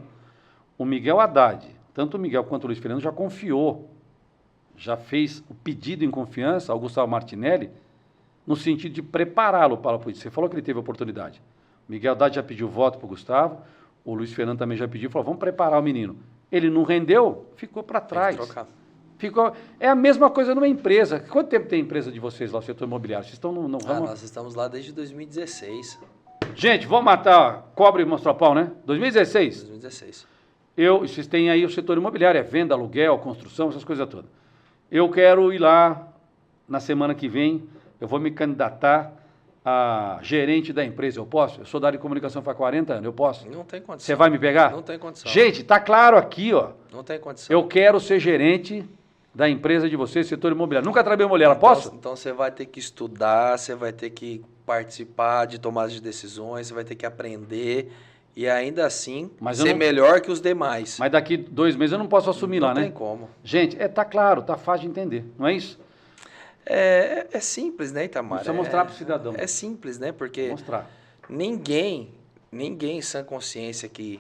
O Miguel Haddad, tanto o Miguel quanto o Luiz Fernando já confiou, já fez o pedido em confiança ao Gustavo Martinelli no sentido de prepará-lo para a política. Você falou que ele teve oportunidade. O Miguel Haddad já pediu voto para o Gustavo, o Luiz Fernando também já pediu, falou, vamos preparar o menino. Ele não rendeu, ficou para trás. É a mesma coisa numa empresa. Quanto tempo tem a empresa de vocês lá, o setor imobiliário? Vocês estão no ramo? Nós estamos lá desde 2016. Gente, vamos matar cobre e mostrar pau, né? 2016? 2016. Vocês têm aí o setor imobiliário, é venda, aluguel, construção, essas coisas todas. Eu quero ir lá na semana que vem, eu vou me candidatar a gerente da empresa, eu posso? Eu sou da área de comunicação faz 40 anos, eu posso? Não tem condição. Você vai me pegar? Não tem condição. Gente, tá claro aqui, ó. Não tem condição. Eu quero ser gerente da empresa de vocês, setor imobiliário. Nunca trabalhei imobiliário, posso? Então você vai ter que estudar, você vai ter que participar de tomadas de decisões, você vai ter que aprender e ainda assim ser melhor que os demais. Mas daqui 2 meses eu não posso assumir lá, né? Não tem como. Gente, tá claro, tá fácil de entender, não é isso? É simples, né, Itamar? Precisa mostrar para o cidadão. É simples, né? Porque mostrar. ninguém em sã consciência que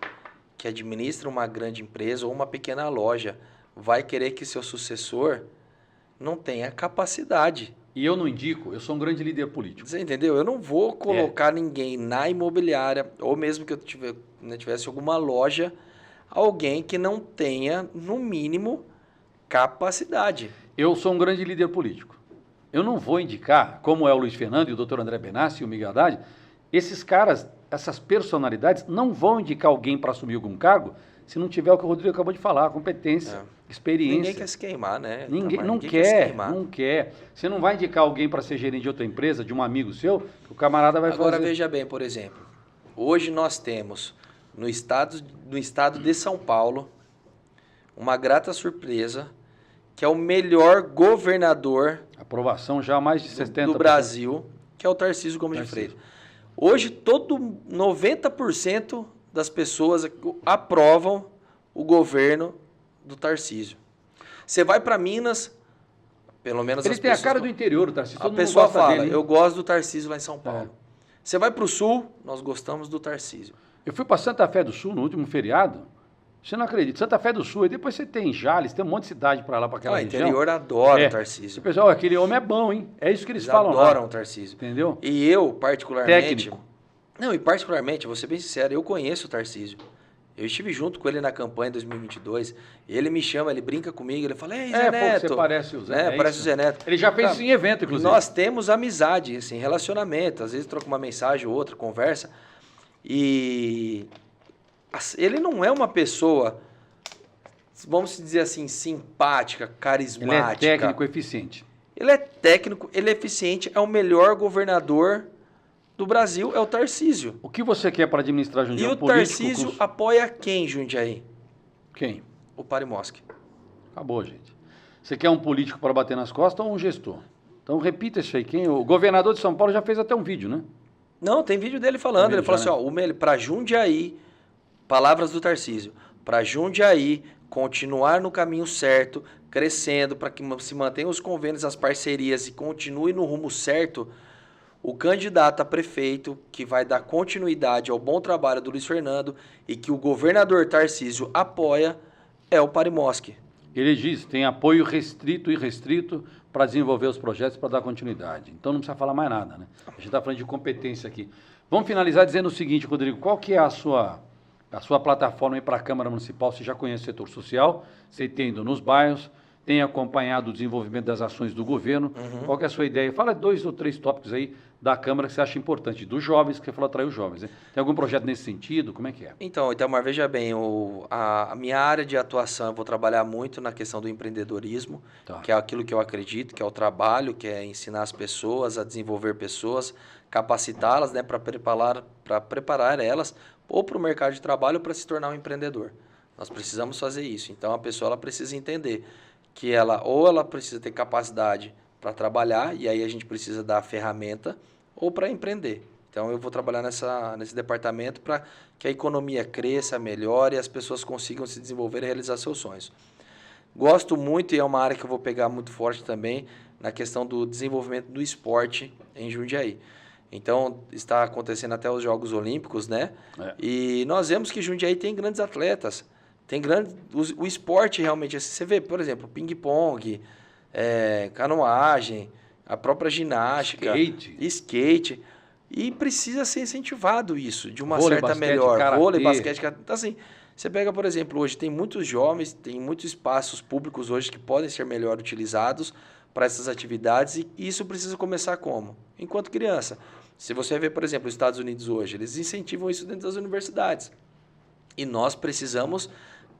administra uma grande empresa ou uma pequena loja vai querer que seu sucessor não tenha capacidade. E eu não indico, eu sou um grande líder político. Você entendeu? Eu não vou colocar ninguém na imobiliária, ou mesmo que eu tivesse alguma loja, alguém que não tenha, no mínimo, capacidade. Eu sou um grande líder político. Eu não vou indicar, como é o Luiz Fernando e o Dr. André Benassi e o Miguel Haddad, esses caras, essas personalidades, não vão indicar alguém para assumir algum cargo se não tiver o que o Rodrigo acabou de falar, competência, experiência. Ninguém quer se queimar, né? Ninguém quer. Você não vai indicar alguém para ser gerente de outra empresa, de um amigo seu, que o camarada vai fazer. Agora veja bem, por exemplo, hoje nós temos no estado de São Paulo uma grata surpresa, que é o melhor governador aprovação já mais de 70% do Brasil, que é o Tarcísio Gomes de Freitas. Hoje, 90% das pessoas aprovam o governo do Tarcísio. Você vai para Minas, pelo menos ele tem a cara do interior, o Tarcísio. A pessoa fala, eu gosto do Tarcísio lá em São Paulo. Você vai para o Sul, nós gostamos do Tarcísio. Eu fui para Santa Fé do Sul no último feriado. Você não acredita, Santa Fé do Sul, e depois você tem Jales, tem um monte de cidade para lá, para aquela região. O interior adora o Tarcísio. O pessoal, aquele homem é bom, hein? É isso que eles falam lá. Adoram o Tarcísio. Entendeu? E eu, particularmente... Técnico. Não, e particularmente, vou ser bem sincero, eu conheço o Tarcísio. Eu estive junto com ele na campanha em 2022. Ele me chama, ele brinca comigo, ele fala, ei, Zé Neto. Você parece o Zé. Parece o Zé Neto. Ele já fez isso em evento, inclusive. Nós temos amizade, assim, relacionamento. Às vezes troca uma mensagem ou outra, conversa. E ele não é uma pessoa... vamos dizer assim, simpática, carismática. Ele é técnico, eficiente. Ele é técnico, ele é eficiente, é o melhor governador do Brasil, é o Tarcísio. O que você quer para administrar Jundiaí? E o Tarcísio apoia quem, Jundiaí? Quem? O Parimoski. Acabou, gente. Você quer um político para bater nas costas ou um gestor? Então repita isso aí. O governador de São Paulo já fez até um vídeo, né? Não, tem vídeo dele falando. Ele falou assim, ó, para Jundiaí, palavras do Tarcísio, para Jundiaí continuar no caminho certo, crescendo, para que se mantenham os convênios, as parcerias e continue no rumo certo, o candidato a prefeito que vai dar continuidade ao bom trabalho do Luiz Fernando e que o governador Tarcísio apoia é o Parimoski. Ele diz, tem apoio restrito e irrestrito para desenvolver os projetos para dar continuidade. Então não precisa falar mais nada, né? A gente está falando de competência aqui. Vamos finalizar dizendo o seguinte, Rodrigo, qual que é a sua plataforma aí para a Câmara Municipal? Você já conhece o setor social, você tem ido nos bairros, tem acompanhado o desenvolvimento das ações do governo. Qual que é a sua ideia? Fala 2 ou 3 tópicos aí da Câmara que você acha importante, dos jovens, que você falou atrair os jovens, né? Tem algum projeto nesse sentido? Como é que é? Então, Itamar, veja bem, a minha área de atuação, eu vou trabalhar muito na questão do empreendedorismo, que é aquilo que eu acredito, que é o trabalho, que é ensinar as pessoas a desenvolver pessoas, capacitá-las, né, para preparar elas ou para o mercado de trabalho ou para se tornar um empreendedor. Nós precisamos fazer isso. Então, a pessoa ela precisa entender que ela precisa ter capacidade para trabalhar, e aí a gente precisa dar a ferramenta, ou para empreender. Então, eu vou trabalhar nesse departamento para que a economia cresça, melhore e as pessoas consigam se desenvolver e realizar seus sonhos. Gosto muito, e é uma área que eu vou pegar muito forte também, na questão do desenvolvimento do esporte em Jundiaí. Então, está acontecendo até os Jogos Olímpicos, né? E nós vemos que Jundiaí tem grandes atletas. O esporte realmente, assim, você vê, por exemplo, ping-pong, canoagem, a própria ginástica, skate, e precisa ser incentivado isso, de uma vôlei, certa basquete, melhor. karatê. Vôlei, basquete, então, assim, você pega, por exemplo, hoje tem muitos jovens, tem muitos espaços públicos hoje que podem ser melhor utilizados para essas atividades, e isso precisa começar como? Enquanto criança. Se você ver, por exemplo, os Estados Unidos hoje, eles incentivam isso dentro das universidades. E nós precisamos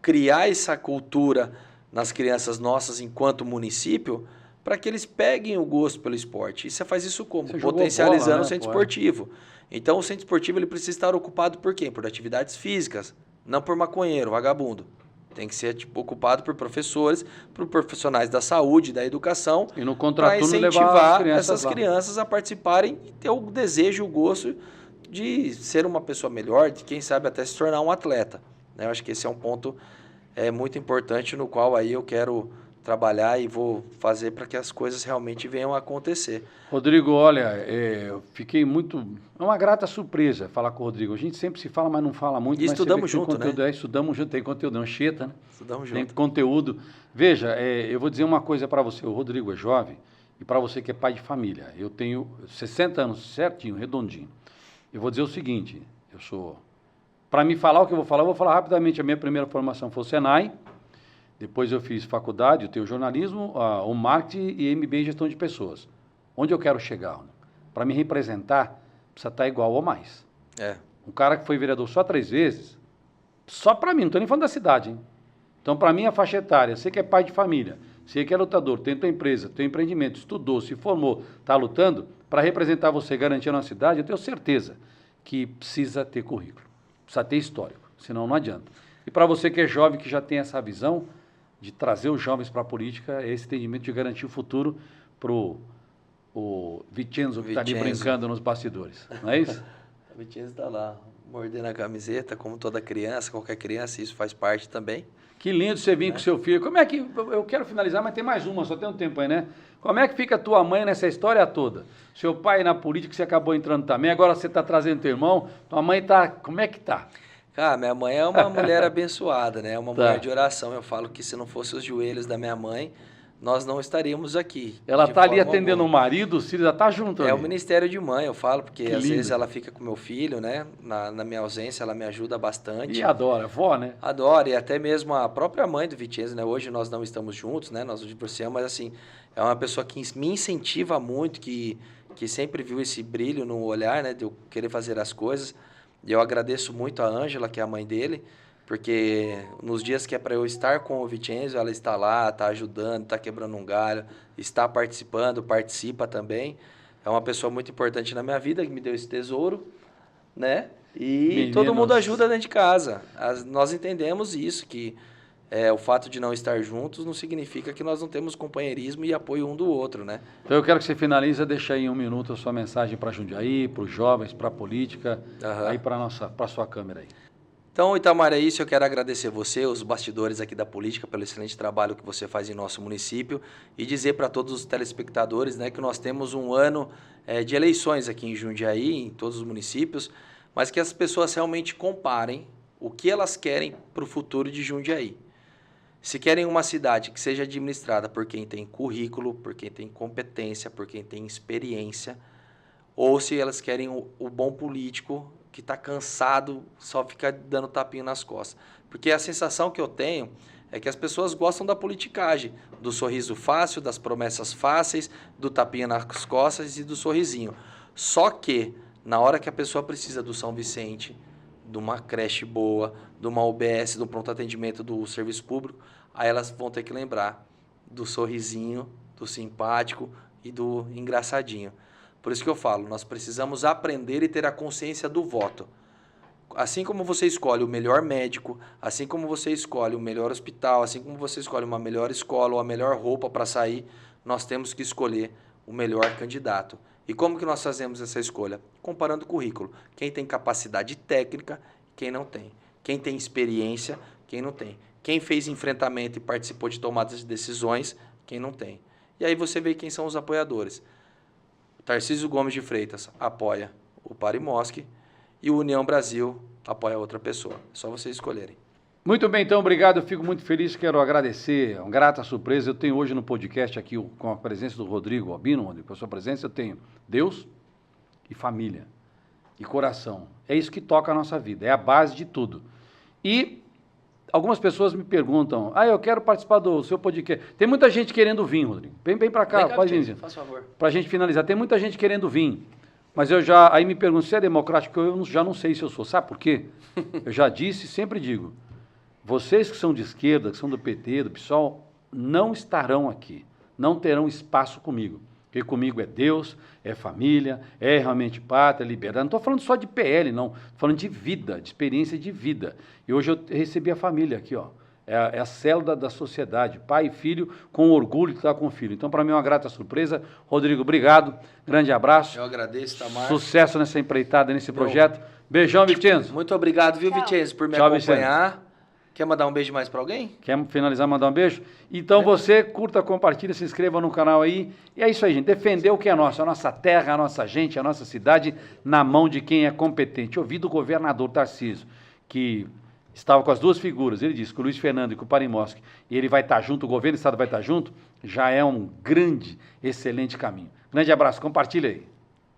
criar essa cultura nas crianças nossas enquanto município para que eles peguem o gosto pelo esporte. E você faz isso como? Você jogou Potencializando bola, né, o centro pô? esportivo. Então, o centro esportivo ele precisa estar ocupado por quem? Por atividades físicas, não por maconheiro, vagabundo. Tem que ser ocupado por professores, por profissionais da saúde, da educação, E no para contraturno levar as incentivar crianças essas lá. crianças a participarem e ter o desejo, o gosto de ser uma pessoa melhor, de quem sabe até se tornar um atleta. Eu acho que esse é um ponto muito importante no qual aí eu quero trabalhar e vou fazer para que as coisas realmente venham a acontecer. Rodrigo, olha, eu fiquei muito... É uma grata surpresa falar com o Rodrigo. A gente sempre se fala, mas não fala muito. E mas estudamos você vê que tem junto, conteúdo, né? Estudamos junto, tem conteúdo, é Anchieta, né? Estudamos Tem junto. conteúdo. Veja, eu vou dizer uma coisa para você. O Rodrigo é jovem e para você que é pai de família. Eu tenho 60 anos certinho, redondinho. Eu vou dizer o seguinte, Para me falar o que eu vou falar rapidamente. A minha primeira formação foi o Senai. Depois eu fiz faculdade, eu tenho jornalismo, o marketing e MBA em gestão de pessoas. Onde eu quero chegar? Para me representar, precisa estar igual ou mais. Um cara que foi vereador só 3 vezes, só para mim, não estou nem falando da cidade, hein? Então, para mim, a faixa etária, você que é pai de família, você que é lutador, tem tua empresa, tem empreendimento, estudou, se formou, está lutando, para representar você, garantindo a cidade, eu tenho certeza que precisa ter currículo, precisa ter histórico, senão não adianta. E para você que é jovem, que já tem essa visão de trazer os jovens para a política, é esse entendimento de garantir o futuro para o Vicenzo, que está ali brincando nos bastidores, não é isso? O Vicenzo está lá, mordendo a camiseta, como toda criança, qualquer criança, isso faz parte também. Que lindo você vir com seu filho. Como é que... Eu quero finalizar, mas tem mais uma, só tem um tempo aí, né? Como é que fica a tua mãe nessa história toda? Seu pai na política, você acabou entrando também, agora você está trazendo teu irmão, tua mãe está... Como é que tá? Cara, minha mãe é uma mulher abençoada, né? É uma mulher de oração. Eu falo que se não fosse os joelhos da minha mãe, nós não estaríamos aqui. Ela tá ali atendendo o marido, os filhos já tá junto ali. É o ministério de mãe, eu falo, porque Que às lindo. vezes ela fica com meu filho, né? Na minha ausência, ela me ajuda bastante. E adora, vó, né? Adora, e até mesmo a própria mãe do Vicenzo, né? Hoje nós não estamos juntos, né? Nós nos divorciamos, mas assim, é uma pessoa que me incentiva muito, que sempre viu esse brilho no olhar, né? De eu querer fazer as coisas. E eu agradeço muito a Ângela, que é a mãe dele, porque nos dias que é para eu estar com o Vicenzo, ela está lá, está ajudando, está quebrando um galho, está participando, participa também. É uma pessoa muito importante na minha vida, que me deu esse tesouro, né? E Meninos. todo mundo ajuda dentro de casa. Nós entendemos isso, que o fato de não estar juntos não significa que nós não temos companheirismo e apoio um do outro, né? Então eu quero que você finalize, deixa aí em 1 minuto a sua mensagem para Jundiaí, para os jovens, para a política, aí para a sua câmera aí. Então, Itamar, é isso. Eu quero agradecer você, os bastidores aqui da política, pelo excelente trabalho que você faz em nosso município e dizer para todos os telespectadores, né, que nós temos um ano de eleições aqui em Jundiaí, em todos os municípios, mas que as pessoas realmente comparem o que elas querem para o futuro de Jundiaí. Se querem uma cidade que seja administrada por quem tem currículo, por quem tem competência, por quem tem experiência, ou se elas querem o bom político que está cansado, só fica dando tapinha nas costas. Porque a sensação que eu tenho é que as pessoas gostam da politicagem, do sorriso fácil, das promessas fáceis, do tapinha nas costas e do sorrisinho. Só que, na hora que a pessoa precisa do São Vicente, de uma creche boa, de uma UBS, de um pronto atendimento do serviço público, aí elas vão ter que lembrar do sorrisinho, do simpático e do engraçadinho. Por isso que eu falo, nós precisamos aprender e ter a consciência do voto. Assim como você escolhe o melhor médico, assim como você escolhe o melhor hospital, assim como você escolhe uma melhor escola ou a melhor roupa para sair, nós temos que escolher o melhor candidato. E como que nós fazemos essa escolha? Comparando o currículo. Quem tem capacidade técnica, quem não tem. Quem tem experiência, quem não tem. Quem fez enfrentamento e participou de tomadas de decisões, quem não tem. E aí você vê quem são os apoiadores. Tarcísio Gomes de Freitas apoia o Parimoski e o União Brasil apoia outra pessoa. É só vocês escolherem. Muito bem, então, obrigado. Eu fico muito feliz, quero agradecer. É uma grata surpresa. Eu tenho hoje no podcast aqui, com a presença do Rodrigo Albino, Rodrigo, com a sua presença, eu tenho Deus e família e coração. É isso que toca a nossa vida, é a base de tudo. E algumas pessoas me perguntam, eu quero participar do seu podcast. Tem muita gente querendo vir, Rodrigo. Vem para cá, pode vir. Faz favor. Para a gente finalizar, tem muita gente querendo vir. Mas aí me perguntam, se é democrático, eu já não sei se eu sou. Sabe por quê? Eu já disse e sempre digo, vocês que são de esquerda, que são do PT, do PSOL, não estarão aqui. não terão espaço comigo. Porque comigo é Deus, é família, é realmente pátria, liberdade. Não estou falando só de PL, não. Estou falando de vida, de experiência de vida. E hoje eu recebi a família aqui, ó. É a célula da sociedade, pai e filho, com orgulho de estar com o filho. Então, para mim é uma grata surpresa. Rodrigo, obrigado. Grande abraço. Eu agradeço, Tamar. Sucesso nessa empreitada, nesse projeto. Beijão, Vicenzo. Muito obrigado, viu, Tchau. Vicenzo, por me Tchau, acompanhar. Quer mandar um beijo mais para alguém? Quer finalizar, mandar um beijo? Então você curta, compartilha, se inscreva no canal aí. E é isso aí, gente. Defender o que é nosso, a nossa terra, a nossa gente, a nossa cidade, na mão de quem é competente. Ouvi do governador Tarcísio, que estava com as duas figuras. Ele disse que o Luiz Fernando e que o Parimoski, e ele vai estar junto, o governo do estado vai estar junto, já é um grande, excelente caminho. Grande abraço, compartilha aí.